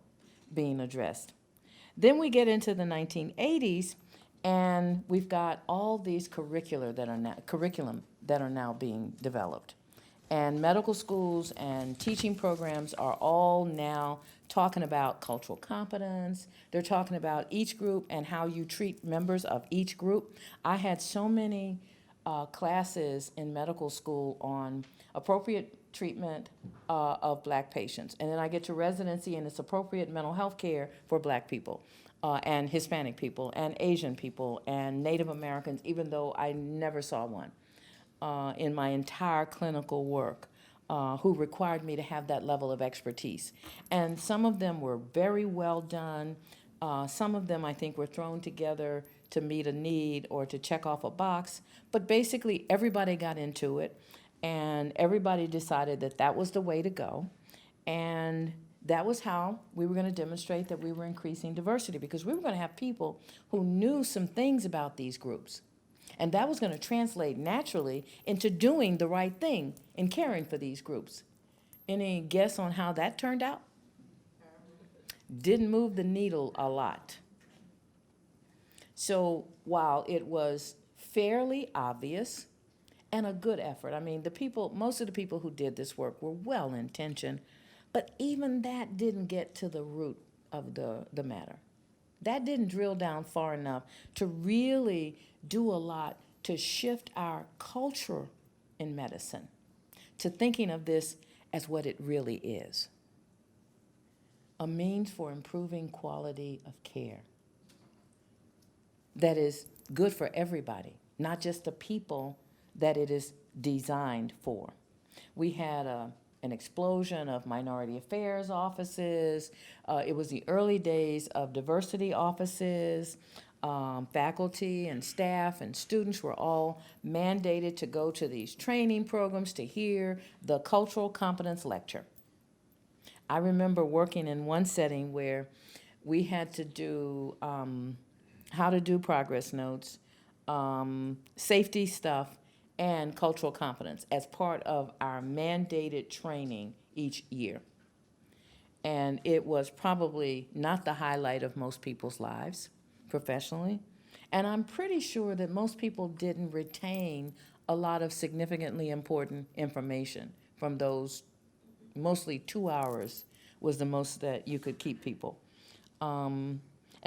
being addressed. Then we get into the 1980s, and we've got all these curriculum that are now being developed. And medical schools and teaching programs are all now talking about cultural competence. They're talking about each group and how you treat members of each group. I had so many classes in medical school on appropriate treatment of Black patients. And then I get to residency and it's appropriate mental health care for Black people and Hispanic people and Asian people and Native Americans, even though I never saw one in my entire clinical work who required me to have that level of expertise. And some of them were very well done. Some of them, I think, were thrown together to meet a need or to check off a box. But basically, everybody got into it, and everybody decided that that was the way to go. And that was how we were going to demonstrate that we were increasing diversity, because we were going to have people who knew some things about these groups. And that was going to translate naturally into doing the right thing in caring for these groups. Any guess on how that turned out? didn't move the needle a lot. So while it was fairly obvious and a good effort, I mean, most of the people who did this work were well intentioned, but even that didn't get to the root of the matter. That didn't drill down far enough to really do a lot to shift our culture in medicine to thinking of this as what it really is, a means for improving quality of care that is good for everybody, not just the people that it is designed for. We had an explosion of minority affairs offices. It was the early days of diversity offices. Faculty and staff and students were all mandated to go to these training programs to hear the cultural competence lecture. I remember working in one setting where we had to do how to do progress notes, safety stuff, and cultural competence as part of our mandated training each year. And it was probably not the highlight of most people's lives professionally. And I'm pretty sure that most people didn't retain a lot of significantly important information from those. Mostly 2 hours was the most that you could keep people.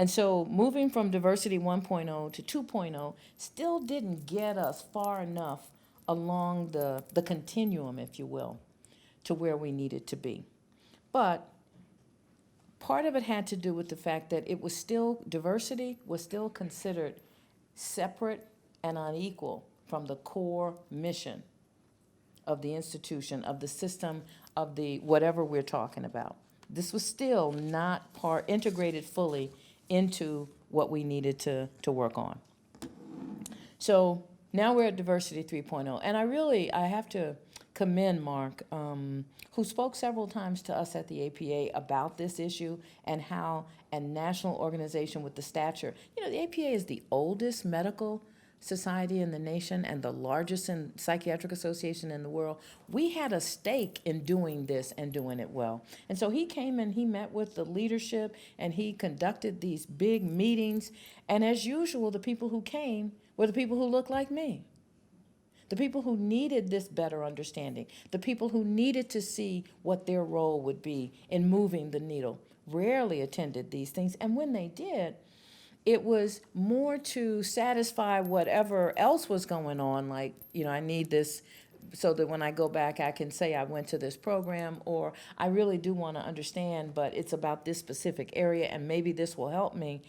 And so moving from diversity 1.0 to 2.0 still didn't get us far enough along the continuum, if you will, to where we needed to be. But part of it had to do with the fact that diversity was still considered separate and unequal from the core mission of the institution, of the system, of the whatever we're talking about. This was still not integrated fully into what we needed to work on. So now we're at Diversity 3.0, and I have to commend Mark, who spoke several times to us at the APA about this issue and how a national organization with the stature, the APA is the oldest medical society in the nation and the largest psychiatric association in the world. We had a stake in doing this and doing it well. And so he came and he met with the leadership and he conducted these big meetings. And as usual, the people who came were the people who looked like me. The people who needed this better understanding, the people who needed to see what their role would be in moving the needle, rarely attended these things. And when they did, it was more to satisfy whatever else was going on, like, I need this so that when I go back, I can say I went to this program, or I really do want to understand, but it's about this specific area, and maybe this will help me.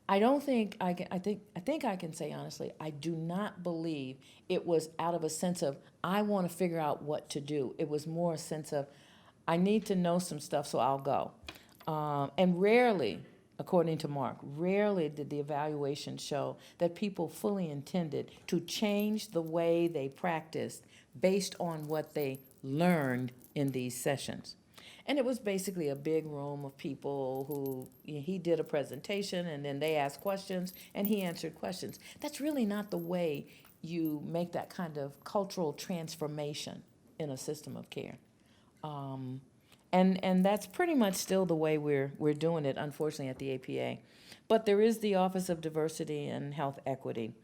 I think I can say honestly, I do not believe it was out of a sense of, I want to figure out what to do. It was more a sense of, I need to know some stuff, so I'll go. And rarely, according to Mark, rarely did the evaluation show that people fully intended to change the way they practiced based on what they learned in these sessions. And it was basically a big room of people who, he did a presentation and then they asked questions and he answered questions. That's really not the way you make that kind of cultural transformation in a system of care. And that's pretty much still the way we're doing it, unfortunately, at the APA. But there is the Office of Diversity and Health Equity,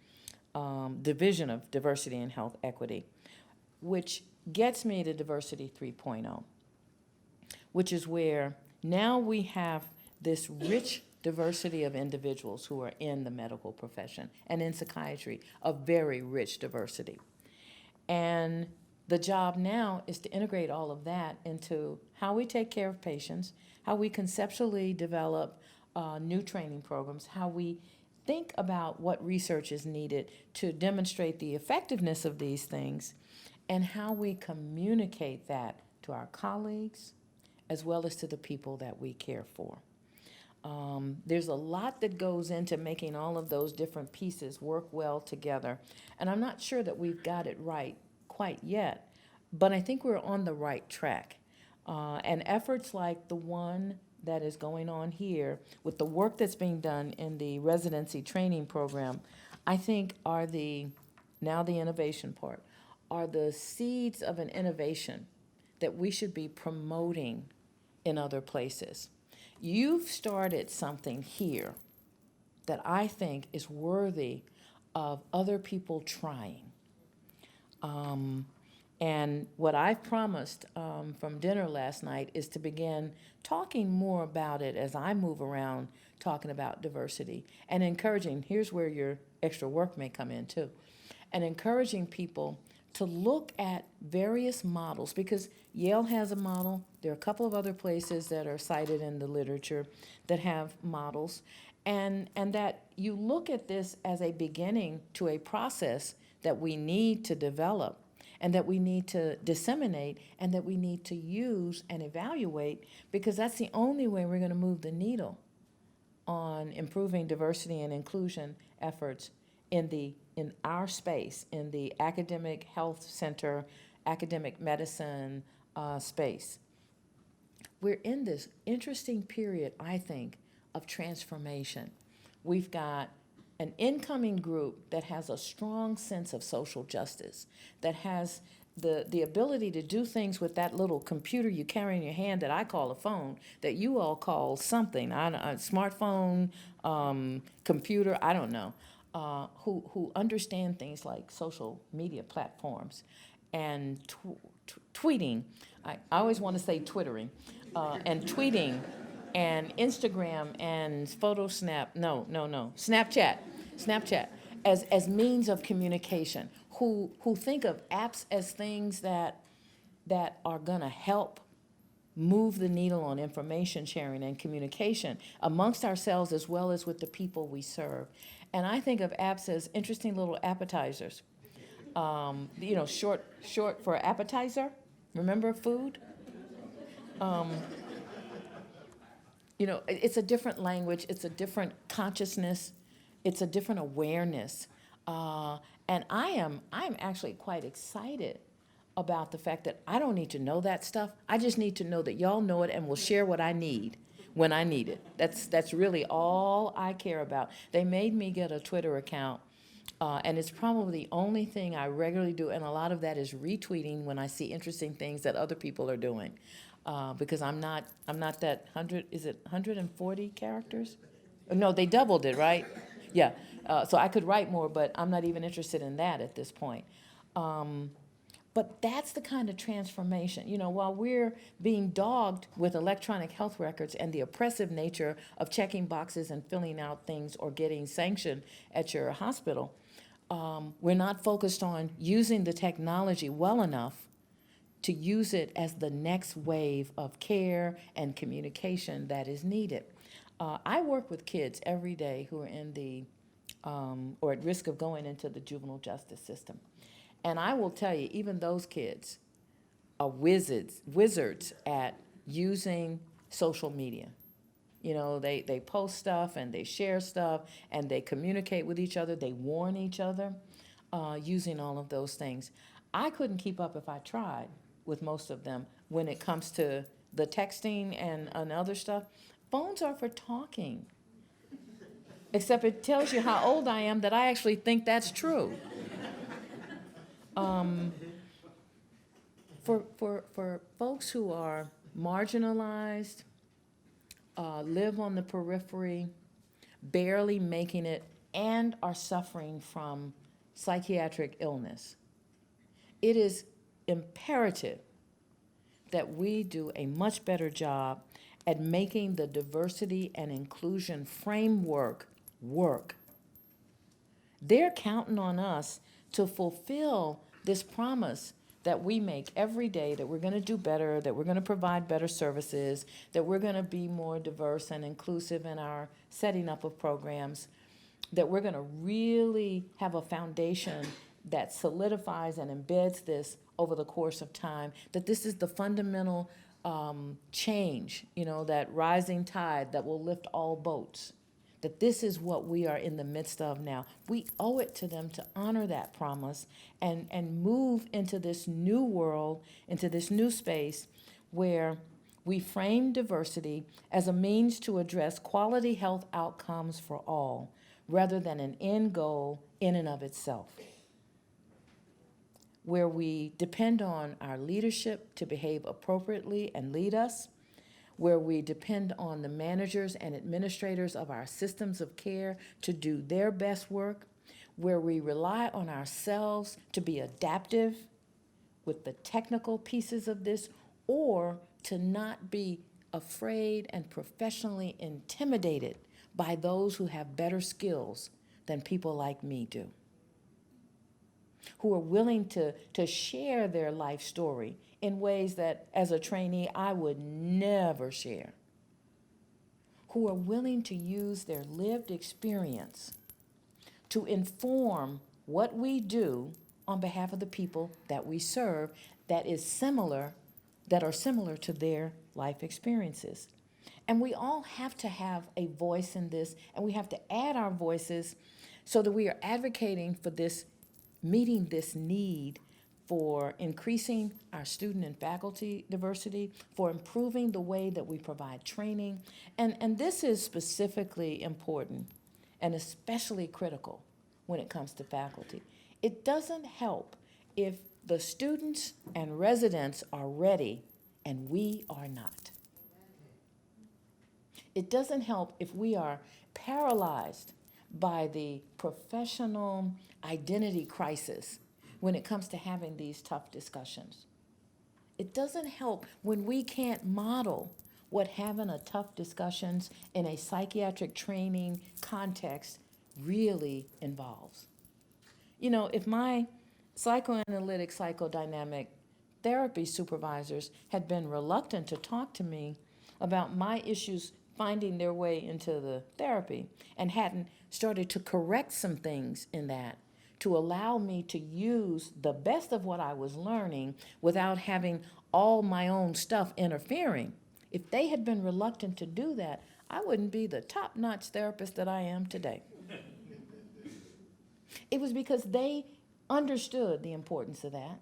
Division of Diversity and Health Equity, which gets me to Diversity 3.0, which is where now we have this rich diversity of individuals who are in the medical profession and in psychiatry, a very rich diversity. And the job now is to integrate all of that into how we take care of patients, how we conceptually develop new training programs, how we think about what research is needed to demonstrate the effectiveness of these things, and how we communicate that to our colleagues as well as to the people that we care for. There's a lot that goes into making all of those different pieces work well together, and I'm not sure that we've got it right quite yet, but I think we're on the right track. And efforts like the one that is going on here with the work that's being done in the residency training program, I think are now the innovation part, are the seeds of an innovation that we should be promoting in other places. You've started something here that I think is worthy of other people trying. And what I've promised from dinner last night is to begin talking more about it as I move around talking about diversity and encouraging, here's where your extra work may come in too, and encouraging people to look at various models, because Yale has a model. There are a couple of other places that are cited in the literature that have models, and that you look at this as a beginning to a process that we need to develop and that we need to disseminate and that we need to use and evaluate, because that's the only way we're going to move the needle on improving diversity and inclusion efforts in our space, in the academic health center, academic medicine space. We're in this interesting period, I think, of transformation. We've got an incoming group that has a strong sense of social justice, that has the ability to do things with that little computer you carry in your hand that I call a phone, that you all call something, a smartphone, computer, I don't know, who understand things like social media platforms and tweeting. I always want to say twittering, and tweeting and Instagram and Snapchat as means of communication, who think of apps as things that are going to help move the needle on information sharing and communication amongst ourselves as well as with the people we serve. And I think of apps as interesting little appetizers. Short for appetizer. Remember food? It's a different language, it's a different consciousness, it's a different awareness. And I'm actually quite excited about the fact that I don't need to know that stuff. I just need to know that y'all know it and will share what I need when I need it. That's really all I care about. They made me get a Twitter account, and it's probably the only thing I regularly do, and a lot of that is retweeting when I see interesting things that other people are doing. Because I'm not that 140 characters? No, they doubled it, right? Yeah, so I could write more, but I'm not even interested in that at this point. But that's the kind of transformation. While we're being dogged with electronic health records and the oppressive nature of checking boxes and filling out things or getting sanctioned at your hospital, we're not focused on using the technology well enough to use it as the next wave of care and communication that is needed. I work with kids every day who are in the, or at risk of going into the juvenile justice system. And I will tell you, even those kids are wizards at using social media. They post stuff and they share stuff and they communicate with each other, they warn each other using all of those things. I couldn't keep up if I tried with most of them when it comes to the texting and other stuff. Phones are for talking. Except it tells you how old I am that I actually think that's true. For folks who are marginalized, live on the periphery, barely making it, and are suffering from psychiatric illness, it is imperative that we do a much better job at making the diversity and inclusion framework work. They're counting on us to fulfill this promise that we make every day, that we're going to do better, that we're going to provide better services, that we're going to be more diverse and inclusive in our setting up of programs, that we're going to really have a foundation that solidifies and embeds this over the course of time, that this is the fundamental change, that rising tide that will lift all boats, that this is what we are in the midst of now. We owe it to them to honor that promise and move into this new world, into this new space where we frame diversity as a means to address quality health outcomes for all, rather than an end goal in and of itself, where we depend on our leadership to behave appropriately and lead us, where we depend on the managers and administrators of our systems of care to do their best work, where we rely on ourselves to be adaptive with the technical pieces of this, or to not be afraid and professionally intimidated by those who have better skills than people like me do, who are willing to share their life story in ways that, as a trainee, I would never share, who are willing to use their lived experience to inform what we do on behalf of the people that we serve that are similar to their life experiences. And we all have to have a voice in this, and we have to add our voices so that we are advocating for this, meeting this need for increasing our student and faculty diversity, for improving the way that we provide training. And this is specifically important and especially critical when it comes to faculty. It doesn't help if the students and residents are ready and we are not. It doesn't help if we are paralyzed by the professional identity crisis when it comes to having these tough discussions. It doesn't help when we can't model what having a tough discussions in a psychiatric training context really involves. You know, if my psychoanalytic, psychodynamic therapy supervisors had been reluctant to talk to me about my issues finding their way into the therapy and hadn't started to correct some things in that to allow me to use the best of what I was learning without having all my own stuff interfering, if they had been reluctant to do that, I wouldn't be the top-notch therapist that I am today. It was because they understood the importance of that.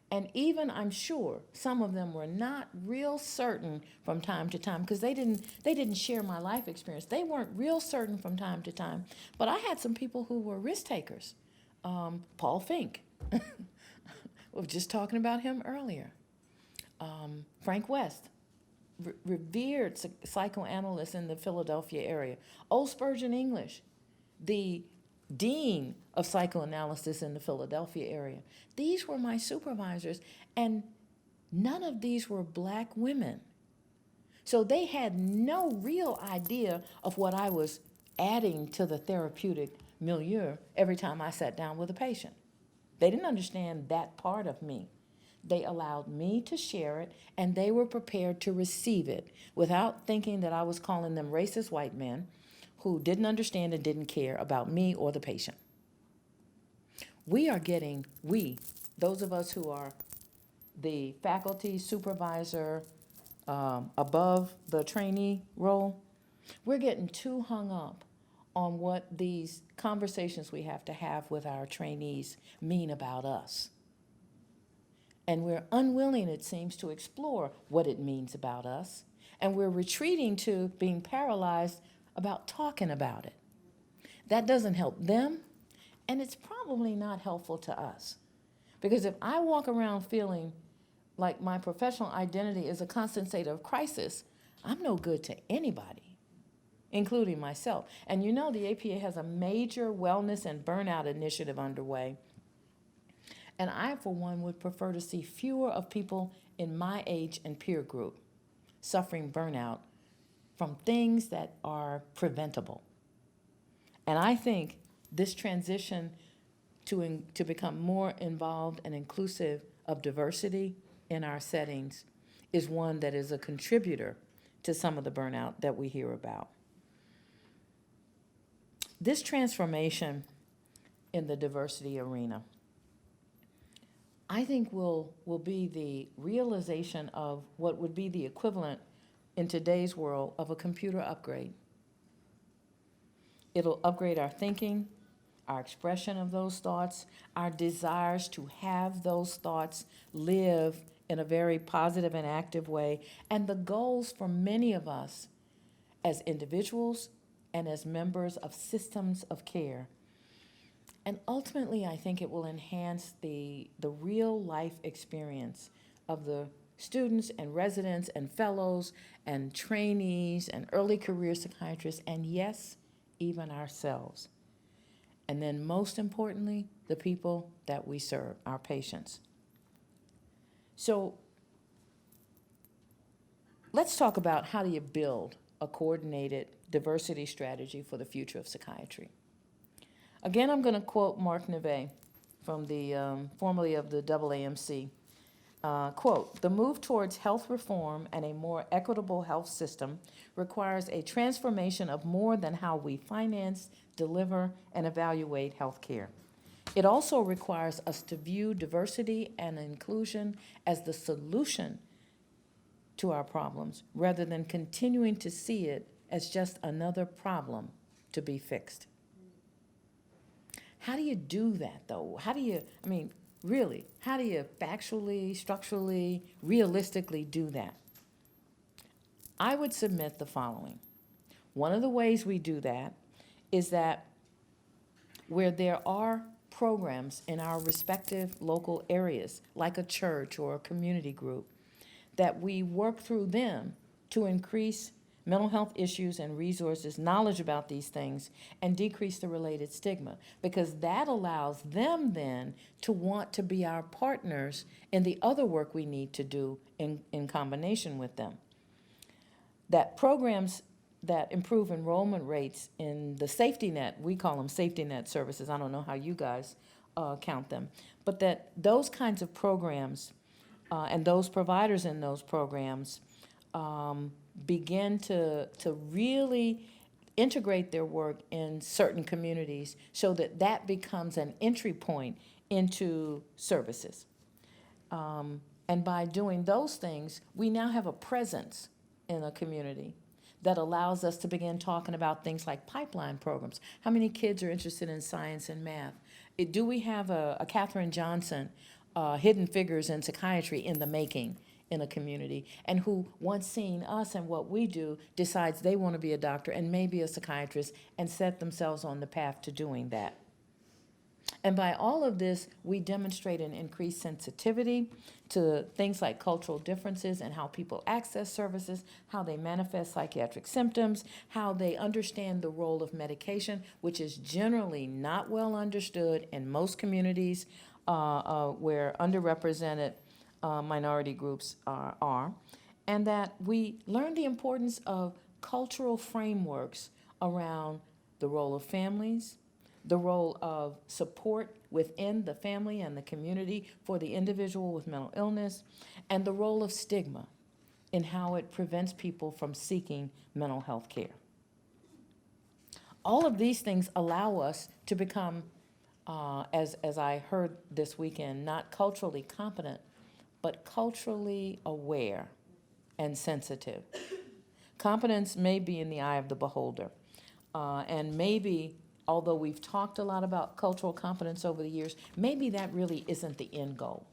And even, I'm sure, some of them were not real certain from time to time, because they didn't share my life experience. They weren't real certain from time to time. But I had some people who were risk takers. Paul Fink. We were just talking about him earlier. Frank West, revered psychoanalyst in the Philadelphia area. O. Spurgeon English, the dean of psychoanalysis in the Philadelphia area. These were my supervisors, and none of these were black women. So they had no real idea of what I was adding to the therapeutic milieu every time I sat down with a patient. They didn't understand that part of me. They allowed me to share it, and they were prepared to receive it without thinking that I was calling them racist white men who didn't understand and didn't care about me or the patient. Those of us who are the faculty, supervisor, above the trainee role, we're getting too hung up on what these conversations we have to have with our trainees mean about us. And we're unwilling, it seems, to explore what it means about us. And we're retreating to being paralyzed about talking about it. That doesn't help them, and it's probably not helpful to us. Because if I walk around feeling like my professional identity is a constant state of crisis, I'm no good to anybody, including myself. And you know the APA has a major wellness and burnout initiative underway. And I, for one, would prefer to see fewer of people in my age and peer group suffering burnout from things that are preventable. And I think this transition to become more involved and inclusive of diversity in our settings is one that is a contributor to some of the burnout that we hear about. This transformation in the diversity arena, I think will be the realization of what would be the equivalent in today's world of a computer upgrade. It'll upgrade our thinking, our expression of those thoughts, our desires to have those thoughts live in a very positive and active way, and the goals for many of us as individuals and as members of systems of care. And ultimately, I think it will enhance the real life experience of the students and residents and fellows and trainees and early career psychiatrists, and yes, even ourselves. And then most importantly, the people that we serve, our patients. So let's talk about how do you build a coordinated diversity strategy for the future of psychiatry. Again, I'm going to quote Mark Neve from the formerly of the AAMC. Quote, "The move towards health reform and a more equitable health system requires a transformation of more than how we finance, deliver, and evaluate health care. It also requires us to view diversity and inclusion as the solution to our problems, rather than continuing to see it as just another problem to be fixed." How do you do that, though? Really, how do you factually, structurally, realistically do that? I would submit the following. One of the ways we do that is that where there are programs in our respective local areas, like a church or a community group, that we work through them to increase mental health issues and resources, knowledge about these things, and decrease the related stigma, because that allows them then to want to be our partners in the other work we need to do in combination with them. That programs that improve enrollment rates in the safety net, we call them safety net services, I don't know how you guys count them, but that those kinds of programs and those providers in those programs begin to really integrate their work in certain communities so that that becomes an entry point into services. And by doing those things, we now have a presence in a community that allows us to begin talking about things like pipeline programs. How many kids are interested in science and math? Do we have a Katherine Johnson, Hidden Figures in Psychiatry in the making in a community, and who, once seeing us and what we do, decides they want to be a doctor and maybe a psychiatrist and set themselves on the path to doing that? And by all of this, we demonstrate an increased sensitivity to things like cultural differences and how people access services, how they manifest psychiatric symptoms, how they understand the role of medication, which is generally not well understood in most communities where underrepresented minority groups are, and that we learn the importance of cultural frameworks around the role of families, the role of support within the family and the community for the individual with mental illness, and the role of stigma in how it prevents people from seeking mental health care. All of these things allow us to become, as I heard this weekend, not culturally competent, but culturally aware and sensitive. Competence may be in the eye of the beholder, and maybe, although we've talked a lot about cultural competence over the years, maybe that really isn't the end goal.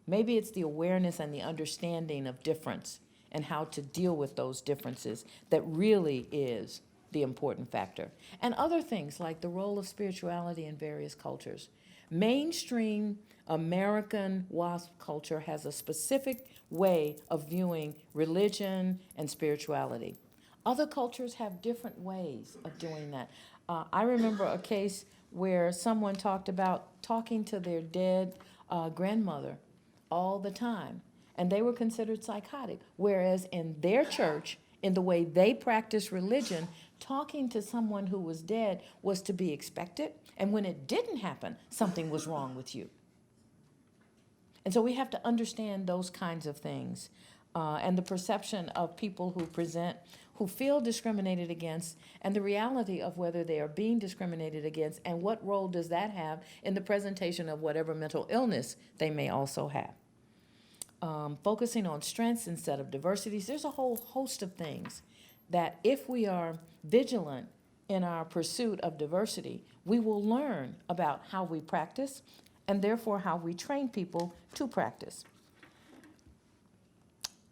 Maybe it's the awareness and the understanding of difference and how to deal with those differences that really is the important factor. And other things like the role of spirituality in various cultures. Mainstream American WASP culture has a specific way of viewing religion and spirituality. Other cultures have different ways of doing that. I remember a case where someone talked about talking to their dead grandmother all the time, and they were considered psychotic, whereas in their church, in the way they practice religion, talking to someone who was dead was to be expected, and when it didn't happen, something was wrong with you. And so we have to understand those kinds of things, and the perception of people who feel discriminated against, and the reality of whether they are being discriminated against, and what role does that have in the presentation of whatever mental illness they may also have. Focusing on strengths instead of diversities. There's a whole host of things that if we are vigilant in our pursuit of diversity, we will learn about how we practice and therefore how we train people to practice.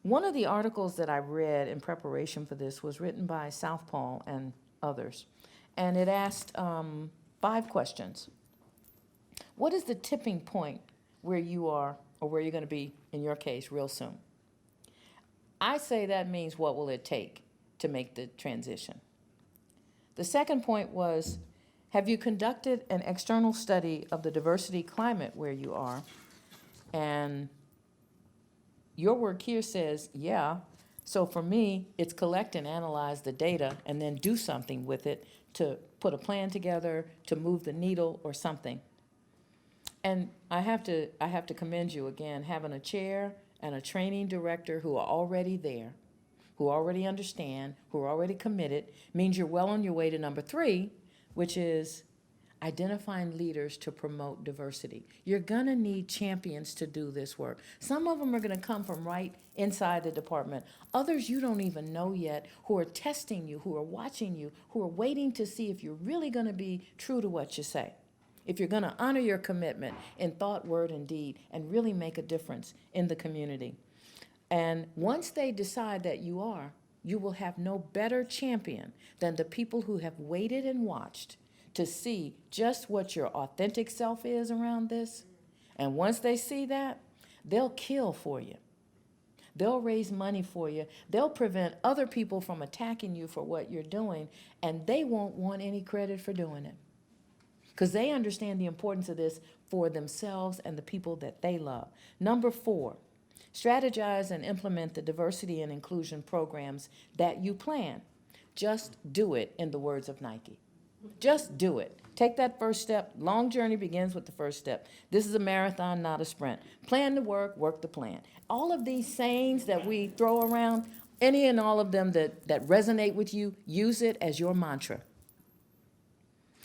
One of the articles that I read in preparation for this was written by Southpaw and others, and it asked 5 questions. What is the tipping point where you are or where you're going to be, in your case, real soon. I say that means what will it take to make the transition? The second point was, have you conducted an external study of the diversity climate where you are? And your work here says, yeah. So for me, it's collect and analyze the data and then do something with it to put a plan together, to move the needle or something. And I have to commend you again, having a chair and a training director who are already there, who already understand, who are already committed, means you're well on your way to number 3, which is identifying leaders to promote diversity. You're gonna need champions to do this work. Some of them are gonna come from right inside the department. Others you don't even know yet, who are testing you, who are watching you, who are waiting to see if you're really gonna be true to what you say, if you're gonna honor your commitment in thought, word, and deed, and really make a difference in the community. And once they decide that you are, you will have no better champion than the people who have waited and watched to see just what your authentic self is around this. And once they see that, they'll kill for you. They'll raise money for you. They'll prevent other people from attacking you for what you're doing, and they won't want any credit for doing it, because they understand the importance of this for themselves and the people that they love. Number 4, strategize and implement the diversity and inclusion programs that you plan. Just do it, in the words of Nike. Just do it. Take that first step. Long journey begins with the first step. This is a marathon, not a sprint. Plan the work, work the plan. All of these sayings that we throw around, any and all of them that resonate with you, use it as your mantra.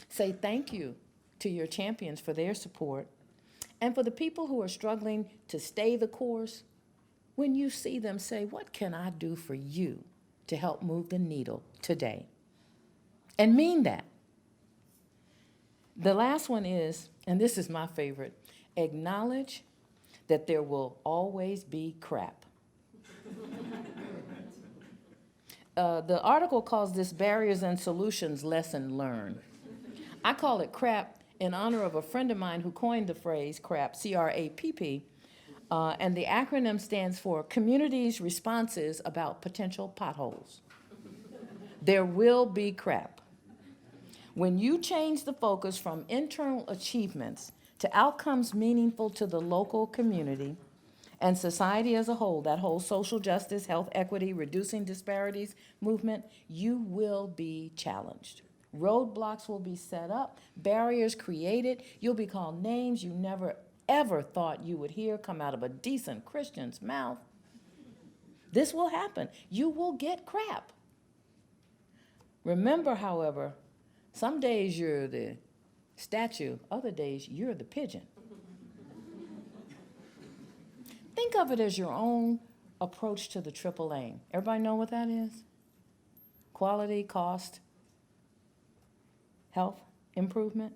Say thank you to your champions for their support. And for the people who are struggling to stay the course, when you see them, say, what can I do for you to help move the needle today? And mean that. The last one is, and this is my favorite, acknowledge that there will always be crap. The article calls this Barriers and Solutions Lesson Learned. I call it crap in honor of a friend of mine who coined the phrase crap, C-R-A-P-P, and the acronym stands for Communities' Responses About Potential Potholes. There will be crap. When you change the focus from internal achievements to outcomes meaningful to the local community and society as a whole, that whole social justice, health equity, reducing disparities movement, you will be challenged. Roadblocks will be set up, barriers created, you'll be called names you never ever thought you would hear come out of a decent Christian's mouth. This will happen. You will get crap. Remember, however, some days you're the statue, other days you're the pigeon. Think of it as your own approach to the triple aim. Everybody know what that is? Quality, cost, health, improvement.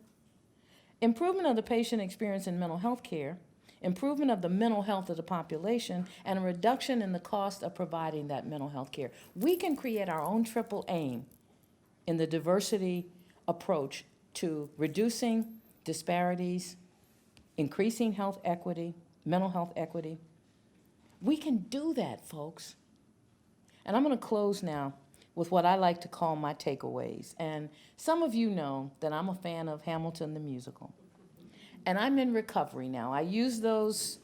Improvement of the patient experience in mental health care, improvement of the mental health of the population, and a reduction in the cost of providing that mental health care. We can create our own triple aim in the diversity approach to reducing disparities, increasing health equity, mental health equity. We can do that, folks. And I'm going to close now with what I like to call my takeaways. And some of you know that I'm a fan of Hamilton the musical. And I'm in recovery now. I use those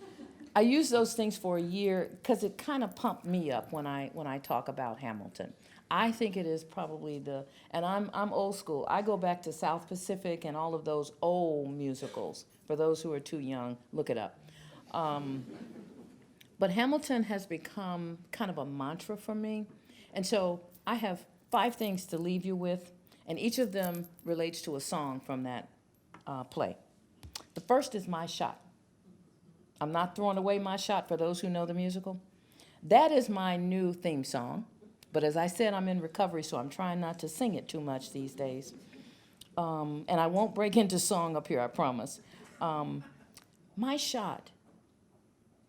things for a year because it kind of pumped me up when I talk about Hamilton. I think it is probably and I'm old school. I go back to South Pacific and all of those old musicals. For those who are too young, look it up. But Hamilton has become kind of a mantra for me. And so I have 5 things to leave you with, and each of them relates to a song from that play. The first is My Shot. I'm not throwing away My Shot for those who know the musical. That is my new theme song. But as I said, I'm in recovery, so I'm trying not to sing it too much these days. And I won't break into song up here, I promise. My Shot.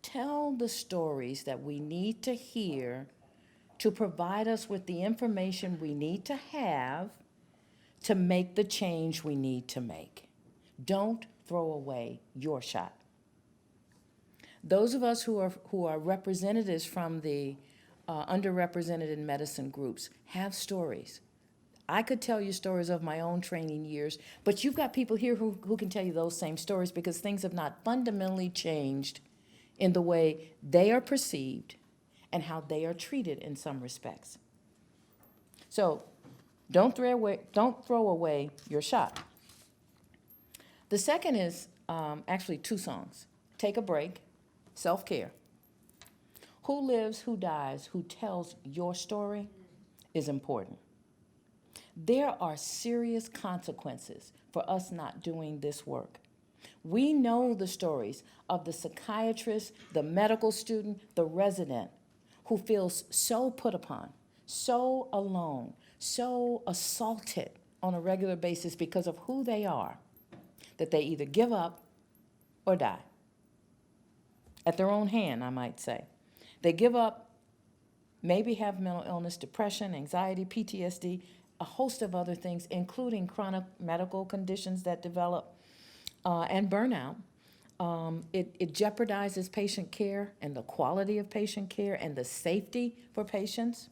Tell the stories that we need to hear to provide us with the information we need to have to make the change we need to make. Don't throw away your shot. Those of us who are representatives from the underrepresented in medicine groups have stories. I could tell you stories of my own training years, but you've got people here who can tell you those same stories because things have not fundamentally changed in the way they are perceived and how they are treated in some respects. So don't throw away your shot. The second is actually two songs. Take a break, self-care. Who lives, who dies, who tells your story is important. There are serious consequences for us not doing this work. We know the stories of the psychiatrist, the medical student, the resident who feels so put upon, so alone, so assaulted on a regular basis because of who they are, that they either give up or die. At their own hand, I might say. They give up, maybe have mental illness, depression, anxiety, PTSD, a host of other things, including chronic medical conditions that develop, and burnout. It jeopardizes patient care and the quality of patient care and the safety for patients.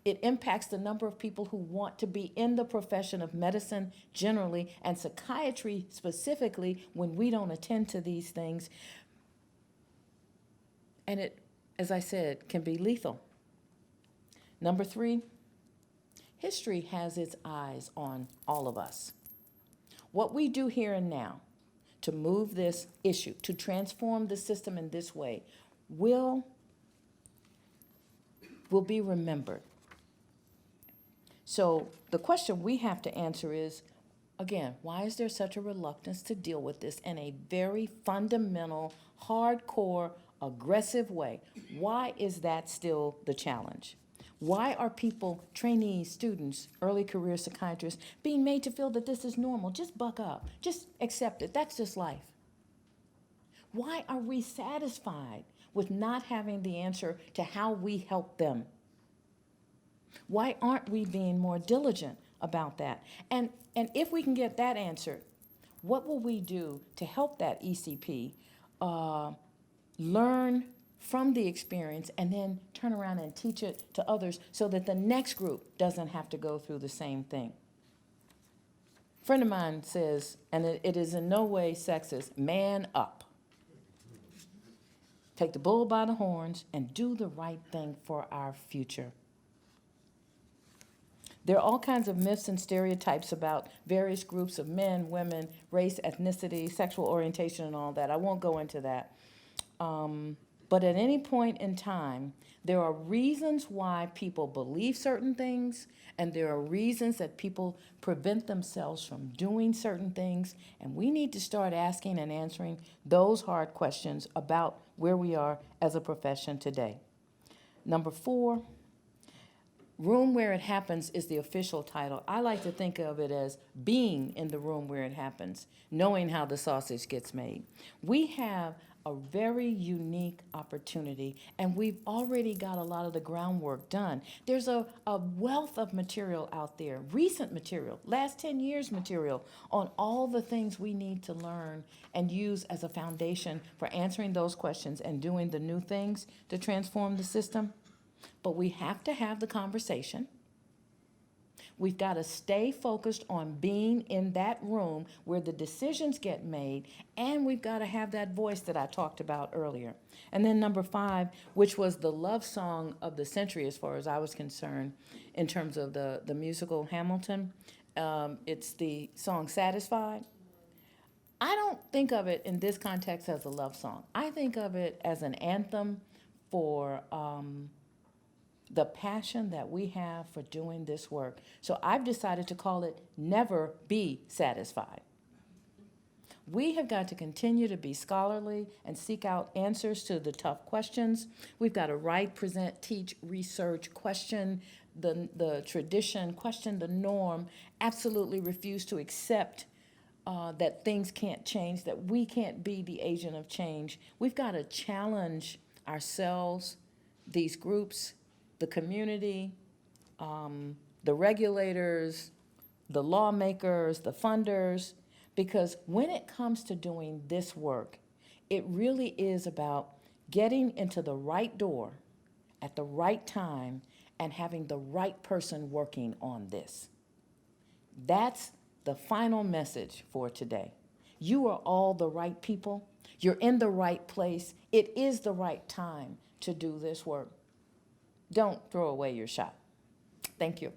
It impacts the number of people who want to be in the profession of medicine generally and psychiatry specifically when we don't attend to these things. And it, as I said, can be lethal. Number 3, history has its eyes on all of us. What we do here and now to move this issue, to transform the system in this way, will be remembered. So the question we have to answer is, again, why is there such a reluctance to deal with this in a very fundamental, hardcore, aggressive way? Why is that still the challenge? Why are people, trainees, students, early career psychiatrists, being made to feel that this is normal? Just buck up, just accept it, that's just life. Why are we satisfied with not having the answer to how we help them? Why aren't we being more diligent about that? And if we can get that answer, what will we do to help that ECP learn from the experience and then turn around and teach it to others so that the next group doesn't have to go through the same thing? A friend of mine says, and it is in no way sexist, man up. Take the bull by the horns and do the right thing for our future. There are all kinds of myths and stereotypes about various groups of men, women, race, ethnicity, sexual orientation, and all that. I won't go into that. But at any point in time, there are reasons why people believe certain things, and there are reasons that people prevent themselves from doing certain things, and we need to start asking and answering those hard questions about where we are as a profession today. Number 4, room where it happens is the official title. I like to think of it as being in the room where it happens, knowing how the sausage gets made. We have a very unique opportunity, and we've already got a lot of the groundwork done. There's a wealth of material out there, recent material, last 10 years material, on all the things we need to learn and use as a foundation for answering those questions and doing the new things to transform the system. But we have to have the conversation. We've got to stay focused on being in that room where the decisions get made, and we've got to have that voice that I talked about earlier. And then number 5, which was the love song of the century as far as I was concerned in terms of the musical Hamilton, it's the song Satisfied. I don't think of it in this context as a love song. I think of it as an anthem for the passion that we have for doing this work. So I've decided to call it Never Be Satisfied. We have got to continue to be scholarly and seek out answers to the tough questions. We've got to write, present, teach, research, question the tradition, question the norm, absolutely refuse to accept that things can't change, that we can't be the agent of change. We've got to challenge ourselves, these groups, the community, the regulators, the lawmakers, the funders, because when it comes to doing this work, it really is about getting into the right door at the right time and having the right person working on this. That's the final message for today. You are all the right people. You're in the right place. It is the right time to do this work. Don't throw away your shot. Thank you.